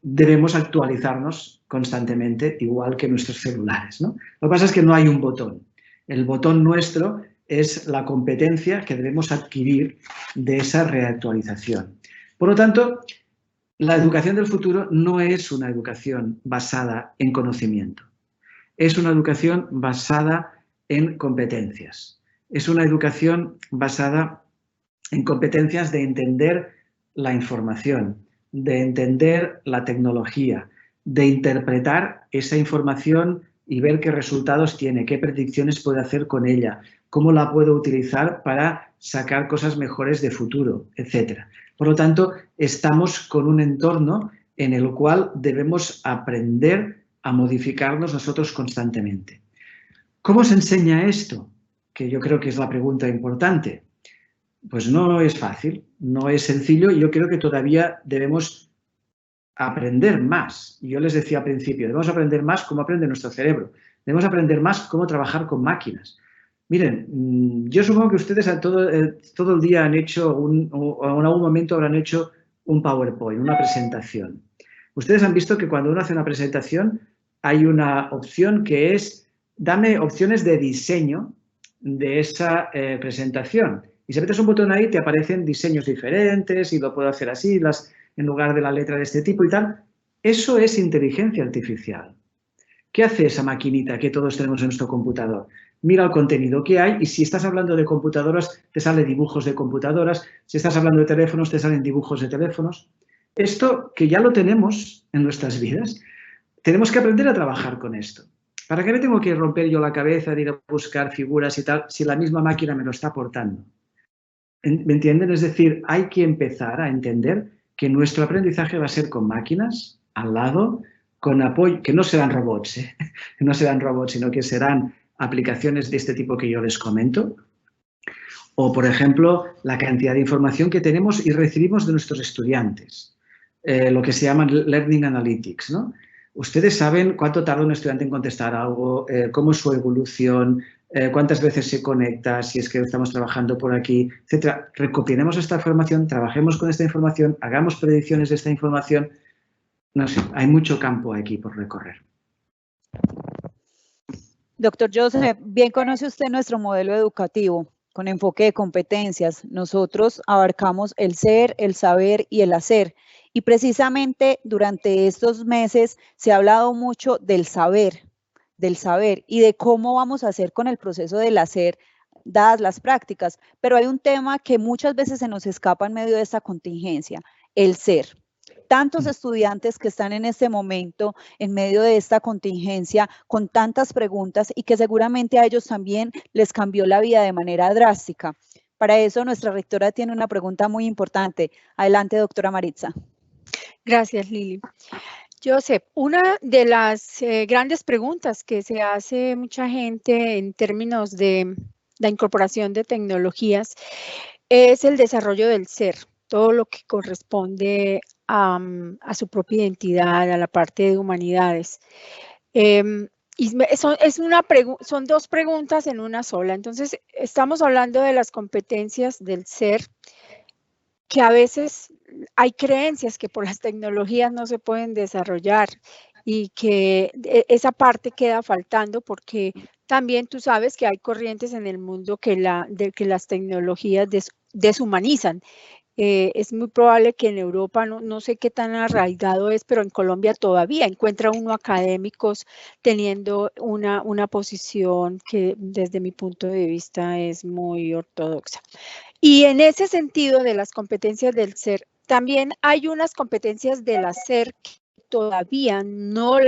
debemos actualizarnos constantemente, igual que nuestros celulares, ¿no? Lo que pasa es que no hay un botón. El botón nuestro es la competencia que debemos adquirir de esa reactualización. Por lo tanto, la educación del futuro no es una educación basada en conocimiento. Es una educación basada en competencias. Es una educación basada en competencias de entender la información, de entender la tecnología, de interpretar esa información y ver qué resultados tiene, qué predicciones puede hacer con ella, cómo la puedo utilizar para sacar cosas mejores de futuro, etc. Por lo tanto, estamos con un entorno en el cual debemos aprender a modificarnos nosotros constantemente. ¿Cómo se enseña esto? Que yo creo que es la pregunta importante. Pues no es fácil, no es sencillo, y yo creo que todavía debemos aprender más. Yo les decía al principio, debemos aprender más cómo aprende nuestro cerebro, debemos aprender más cómo trabajar con máquinas. Miren, yo supongo que ustedes todo el día han hecho, o en algún momento habrán hecho un PowerPoint, una presentación. Ustedes han visto que cuando uno hace una presentación hay una opción que es, dame opciones de diseño de esa presentación. Y si metes un botón ahí te aparecen diseños diferentes y lo puedo hacer así, en lugar de la letra de este tipo y tal. Eso es inteligencia artificial. ¿Qué hace esa maquinita que todos tenemos en nuestro computador? Mira el contenido que hay y si estás hablando de computadoras, te salen dibujos de computadoras. Si estás hablando de teléfonos, te salen dibujos de teléfonos. Esto que ya lo tenemos en nuestras vidas, tenemos que aprender a trabajar con esto. ¿Para qué me tengo que romper yo la cabeza de ir a buscar figuras y tal si la misma máquina me lo está aportando? ¿Me entienden? Es decir, hay que empezar a entender que nuestro aprendizaje va a ser con máquinas al lado, con apoyo, que no serán robots, no serán robots, sino que serán aplicaciones de este tipo que yo les comento. O, por ejemplo, la cantidad de información que tenemos y recibimos de nuestros estudiantes, lo que se llama Learning Analytics, ¿no? Ustedes saben cuánto tarda un estudiante en contestar algo, cómo es su evolución, cuántas veces se conecta, si es que estamos trabajando por aquí, etcétera. Recopilemos esta información, trabajemos con esta información, hagamos predicciones de esta información. No sé, hay mucho campo aquí por recorrer. Doctor Joseph, bien conoce usted nuestro modelo educativo con enfoque de competencias. Nosotros abarcamos el ser, el saber y el hacer. Y precisamente durante estos meses se ha hablado mucho del saber y de cómo vamos a hacer con el proceso del hacer, dadas las prácticas. Pero hay un tema que muchas veces se nos escapa en medio de esta contingencia, el ser. Tantos estudiantes que están en este momento, en medio de esta contingencia, con tantas preguntas y que seguramente a ellos también les cambió la vida de manera drástica. Para eso, nuestra rectora tiene una pregunta muy importante. Adelante, doctora Maritza. Gracias, Lili. Joseph, una de las grandes preguntas que se hace mucha gente en términos de la incorporación de tecnologías es el desarrollo del ser, todo lo que corresponde a su propia identidad, a la parte de humanidades. Son dos preguntas en una sola. Entonces, estamos hablando de las competencias del ser, que a veces hay creencias que por las tecnologías no se pueden desarrollar y que esa parte queda faltando porque también tú sabes que hay corrientes en el mundo que las tecnologías deshumanizan. Es muy probable que en Europa, no sé qué tan arraigado es, pero en Colombia todavía encuentra uno académicos teniendo una posición que desde mi punto de vista es muy ortodoxa. Y en ese sentido de las competencias del ser, también hay unas competencias del hacer que todavía no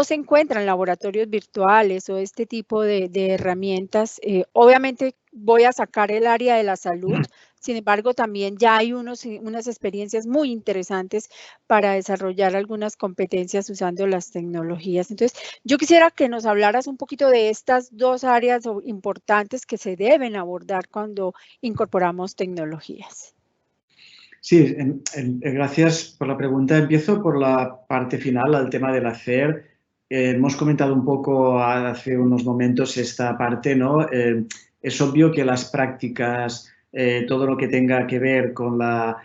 se encuentran en laboratorios virtuales o este tipo de herramientas. Obviamente voy a sacar el área de la salud, sin embargo también ya hay unas experiencias muy interesantes para desarrollar algunas competencias usando las tecnologías. Entonces, yo quisiera que nos hablaras un poquito de estas dos áreas importantes que se deben abordar cuando incorporamos tecnologías. Sí, gracias por la pregunta. Empiezo por la parte final, al tema del hacer. Hemos comentado un poco hace unos momentos esta parte, ¿no? Es obvio que las prácticas, todo lo que tenga que ver con la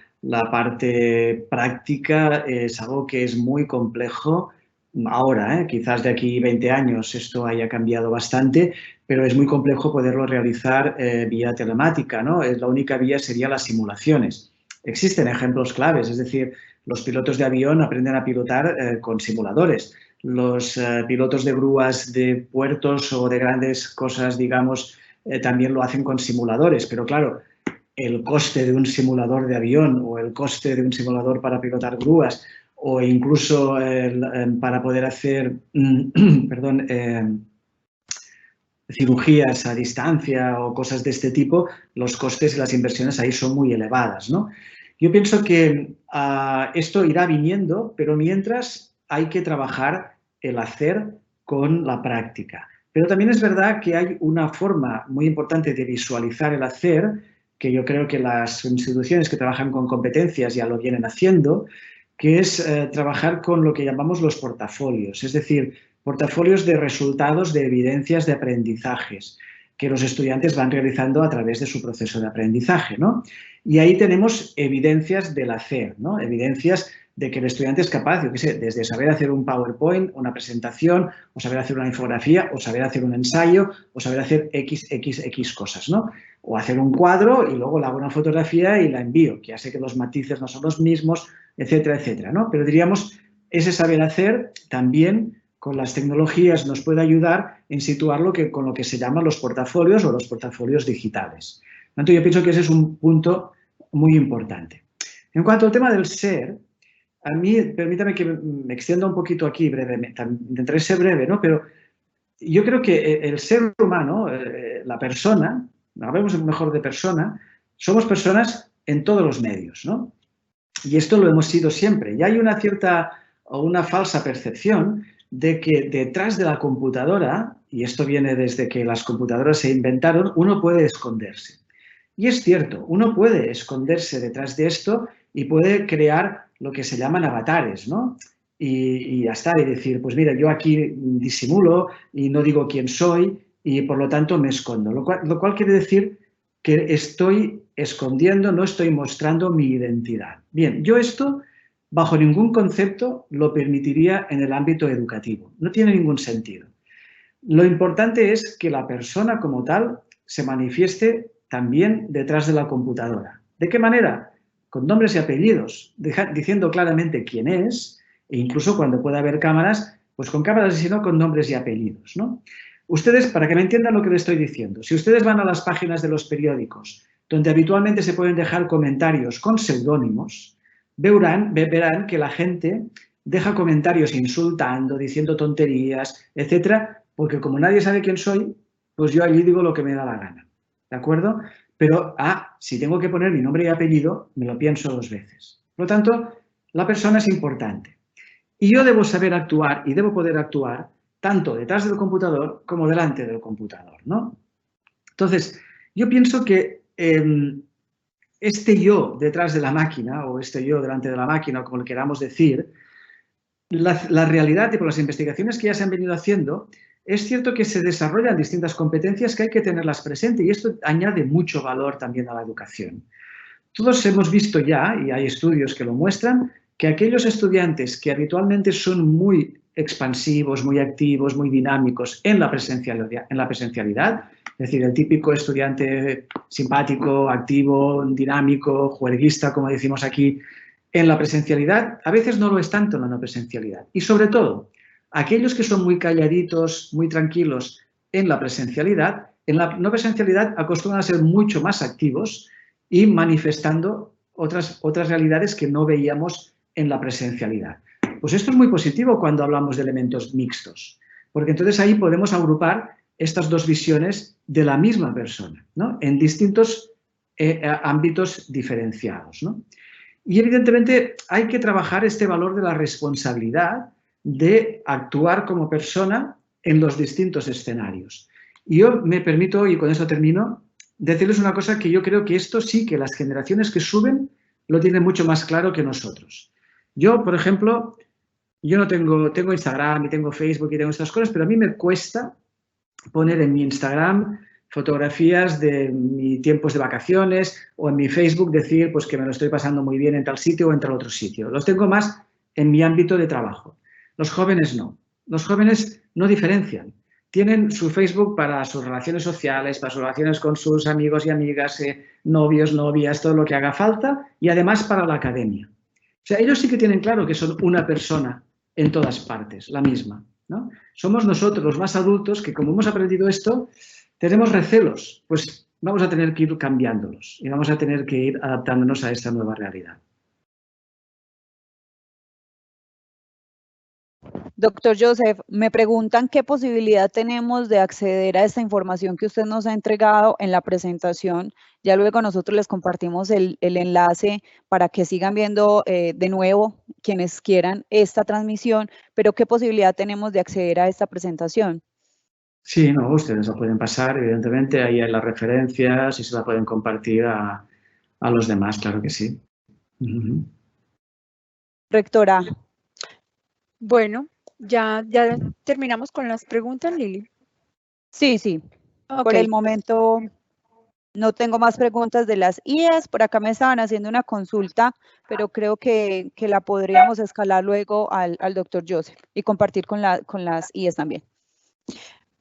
parte práctica es algo que es muy complejo. Ahora, quizás de aquí 20 años esto haya cambiado bastante, pero es muy complejo poderlo realizar vía telemática, ¿no? La única vía sería las simulaciones. Existen ejemplos claves, es decir, los pilotos de avión aprenden a pilotar con simuladores. Los pilotos de grúas de puertos o de grandes cosas, digamos, también lo hacen con simuladores. Pero claro, el coste de un simulador de avión o el coste de un simulador para pilotar grúas o incluso para poder hacer, cirugías a distancia o cosas de este tipo, los costes y las inversiones ahí son muy elevadas, ¿no? Yo pienso que esto irá viniendo, pero mientras hay que trabajar el hacer con la práctica. Pero también es verdad que hay una forma muy importante de visualizar el hacer, que yo creo que las instituciones que trabajan con competencias ya lo vienen haciendo, que es trabajar con lo que llamamos los portafolios, es decir, portafolios de resultados, de evidencias, de aprendizajes que los estudiantes van realizando a través de su proceso de aprendizaje, ¿no? Y ahí tenemos evidencias del hacer, ¿no? Evidencias de que el estudiante es capaz, yo qué sé, desde saber hacer un PowerPoint, una presentación, o saber hacer una infografía, o saber hacer un ensayo, o saber hacer X cosas, ¿no? O hacer un cuadro y luego le hago una fotografía y la envío, que ya sé que los matices no son los mismos, etcétera, etcétera, ¿no? Pero diríamos, ese saber hacer también con las tecnologías nos puede ayudar en situarlo con lo que se llaman los portafolios o los portafolios digitales. Por tanto, yo pienso que ese es un punto muy importante. En cuanto al tema del ser, a mí, permítame que me extienda un poquito aquí brevemente, intentaré ser breve, ¿no? Pero yo creo que el ser humano, la persona, hablemos mejor de persona, somos personas en todos los medios, ¿no? Y esto lo hemos sido siempre. Y hay una cierta o una falsa percepción de que detrás de la computadora, y esto viene desde que las computadoras se inventaron, uno puede esconderse. Y es cierto, uno puede esconderse detrás de esto y puede crear lo que se llaman avatares, ¿no? Y ya está, y decir, pues mira, yo aquí disimulo y no digo quién soy y por lo tanto me escondo, lo cual quiere decir que estoy escondiendo, no estoy mostrando mi identidad. Bien, yo esto bajo ningún concepto lo permitiría en el ámbito educativo, no tiene ningún sentido. Lo importante es que la persona como tal se manifieste también detrás de la computadora. ¿De qué manera? Con nombres y apellidos, diciendo claramente quién es, e incluso cuando pueda haber cámaras, pues con cámaras y si no, con nombres y apellidos, ¿no? Ustedes, para que me entiendan lo que les estoy diciendo, si ustedes van a las páginas de los periódicos, donde habitualmente se pueden dejar comentarios con seudónimos, verán que la gente deja comentarios insultando, diciendo tonterías, etcétera, porque como nadie sabe quién soy, pues yo allí digo lo que me da la gana, ¿de acuerdo? Pero, si tengo que poner mi nombre y apellido, me lo pienso 2 veces. Por lo tanto, la persona es importante. Y yo debo saber actuar y debo poder actuar tanto detrás del computador como delante del computador, ¿no? Entonces, yo pienso que este yo detrás de la máquina o este yo delante de la máquina, o como le queramos decir, la realidad y por las investigaciones que ya se han venido haciendo, es cierto que se desarrollan distintas competencias que hay que tenerlas presentes y esto añade mucho valor también a la educación. Todos hemos visto ya, y hay estudios que lo muestran, que aquellos estudiantes que habitualmente son muy expansivos, muy activos, muy dinámicos en la presencialidad, es decir, el típico estudiante simpático, activo, dinámico, juerguista, como decimos aquí, en la presencialidad, a veces no lo es tanto en la no presencialidad. Y sobre todo, aquellos que son muy calladitos, muy tranquilos en la presencialidad, en la no presencialidad acostumbran a ser mucho más activos y manifestando otras realidades que no veíamos en la presencialidad. Pues esto es muy positivo cuando hablamos de elementos mixtos, porque entonces ahí podemos agrupar estas 2 visiones de la misma persona, ¿no? En distintos ámbitos diferenciados, ¿no? Y evidentemente hay que trabajar este valor de la responsabilidad de actuar como persona en los distintos escenarios. Y yo me permito, y con eso termino, decirles una cosa que yo creo que esto sí que las generaciones que suben lo tienen mucho más claro que nosotros. Yo, por ejemplo, yo no tengo Instagram y tengo Facebook y tengo estas cosas, pero a mí me cuesta poner en mi Instagram fotografías de mis tiempos de vacaciones o en mi Facebook decir pues que me lo estoy pasando muy bien en tal sitio o en tal otro sitio. Los tengo más en mi ámbito de trabajo. Los jóvenes no. Los jóvenes no diferencian. Tienen su Facebook para sus relaciones sociales, para sus relaciones con sus amigos y amigas, novios, novias, todo lo que haga falta y además para la academia. O sea, ellos sí que tienen claro que son una persona en todas partes, la misma, ¿no? Somos nosotros, los más adultos, que como hemos aprendido esto, tenemos recelos, pues vamos a tener que ir cambiándolos y vamos a tener que ir adaptándonos a esta nueva realidad. Doctor Joseph, me preguntan qué posibilidad tenemos de acceder a esta información que usted nos ha entregado en la presentación. Ya luego nosotros les compartimos el enlace para que sigan viendo de nuevo quienes quieran esta transmisión, pero ¿qué posibilidad tenemos de acceder a esta presentación? Sí, no, ustedes la pueden pasar, evidentemente, ahí hay las referencias y se la pueden compartir a los demás, claro que sí. Rectora. Bueno, ya terminamos con las preguntas, Lili. Sí. Okay. Por el momento no tengo más preguntas de las IES. Por acá me estaban haciendo una consulta, pero creo que la podríamos escalar luego al doctor Joseph y compartir con las IES también.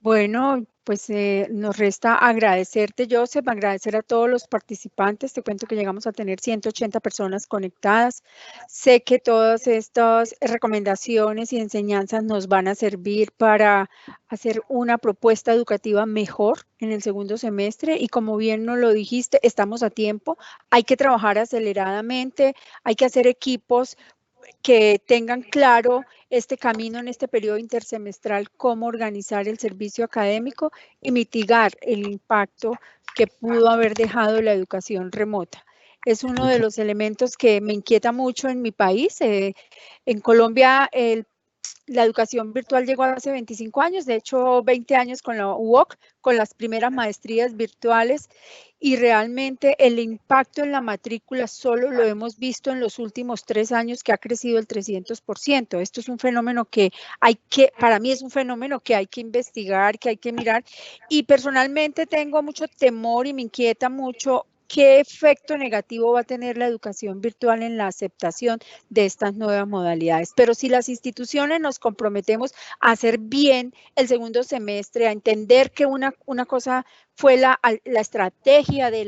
Bueno, pues nos resta agradecerte, Joseph, agradecer a todos los participantes. Te cuento que llegamos a tener 180 personas conectadas. Sé que todas estas recomendaciones y enseñanzas nos van a servir para hacer una propuesta educativa mejor en el segundo semestre y como bien nos lo dijiste, estamos a tiempo. Hay que trabajar aceleradamente, hay que hacer equipos que tengan claro este camino en este periodo intersemestral, cómo organizar el servicio académico y mitigar el impacto que pudo haber dejado la educación remota. Es uno de los elementos que me inquieta mucho en mi país. En Colombia, la educación virtual llegó hace 25 años, de hecho 20 años con la UOC, con las primeras maestrías virtuales, y realmente el impacto en la matrícula solo lo hemos visto en los últimos 3 años, que ha crecido el 300%. Esto es un fenómeno que para mí es un fenómeno que hay que investigar, que hay que mirar, y personalmente tengo mucho temor y me inquieta mucho qué efecto negativo va a tener la educación virtual en la aceptación de estas nuevas modalidades. Pero si las instituciones nos comprometemos a hacer bien el segundo semestre, a entender que una cosa fue la estrategia de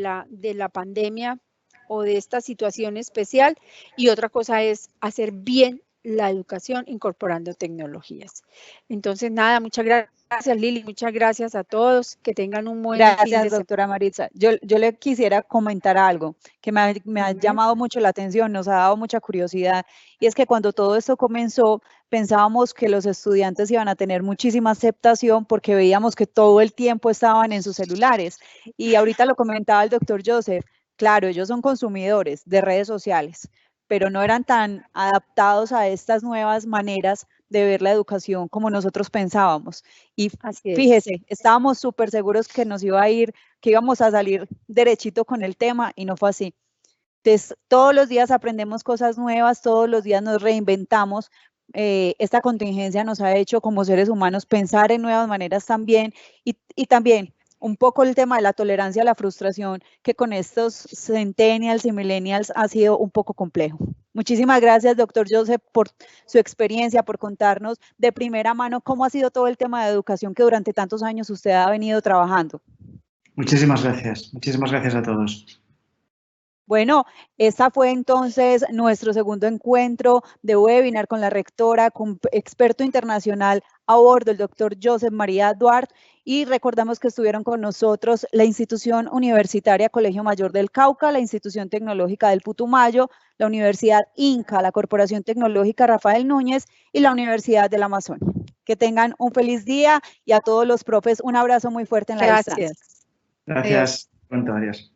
la pandemia o de esta situación especial, y otra cosa es hacer bien la educación incorporando tecnologías. Entonces, nada, muchas gracias, Lili, muchas gracias a todos, que tengan un buen fin de semana. Gracias, doctora Maritza. Yo le quisiera comentar algo que me ha llamado mucho la atención, nos ha dado mucha curiosidad, y es que cuando todo esto comenzó, pensábamos que los estudiantes iban a tener muchísima aceptación porque veíamos que todo el tiempo estaban en sus celulares, y ahorita lo comentaba el doctor Joseph, claro, ellos son consumidores de redes sociales, pero no eran tan adaptados a estas nuevas maneras de ver la educación como nosotros pensábamos. Y fíjese, estábamos súper seguros que nos iba a ir, que íbamos a salir derechito con el tema, y no fue así. Entonces, todos los días aprendemos cosas nuevas, todos los días nos reinventamos. Esta contingencia nos ha hecho como seres humanos pensar en nuevas maneras también, y también un poco el tema de la tolerancia a la frustración, que con estos centennials y millennials ha sido un poco complejo. Muchísimas gracias, doctor Joseph, por su experiencia, por contarnos de primera mano cómo ha sido todo el tema de educación que durante tantos años usted ha venido trabajando. Muchísimas gracias a todos. Bueno, esta fue entonces nuestro segundo encuentro de webinar con la rectora, con experto internacional a bordo, el doctor Joseph María Duarte, y recordamos que estuvieron con nosotros la Institución Universitaria Colegio Mayor del Cauca, la Institución Tecnológica del Putumayo, la Universidad Inca, la Corporación Tecnológica Rafael Núñez y la Universidad del Amazonas. Que tengan un feliz día, y a todos los profes un abrazo muy fuerte en la distancia. Gracias. Pronto, adiós.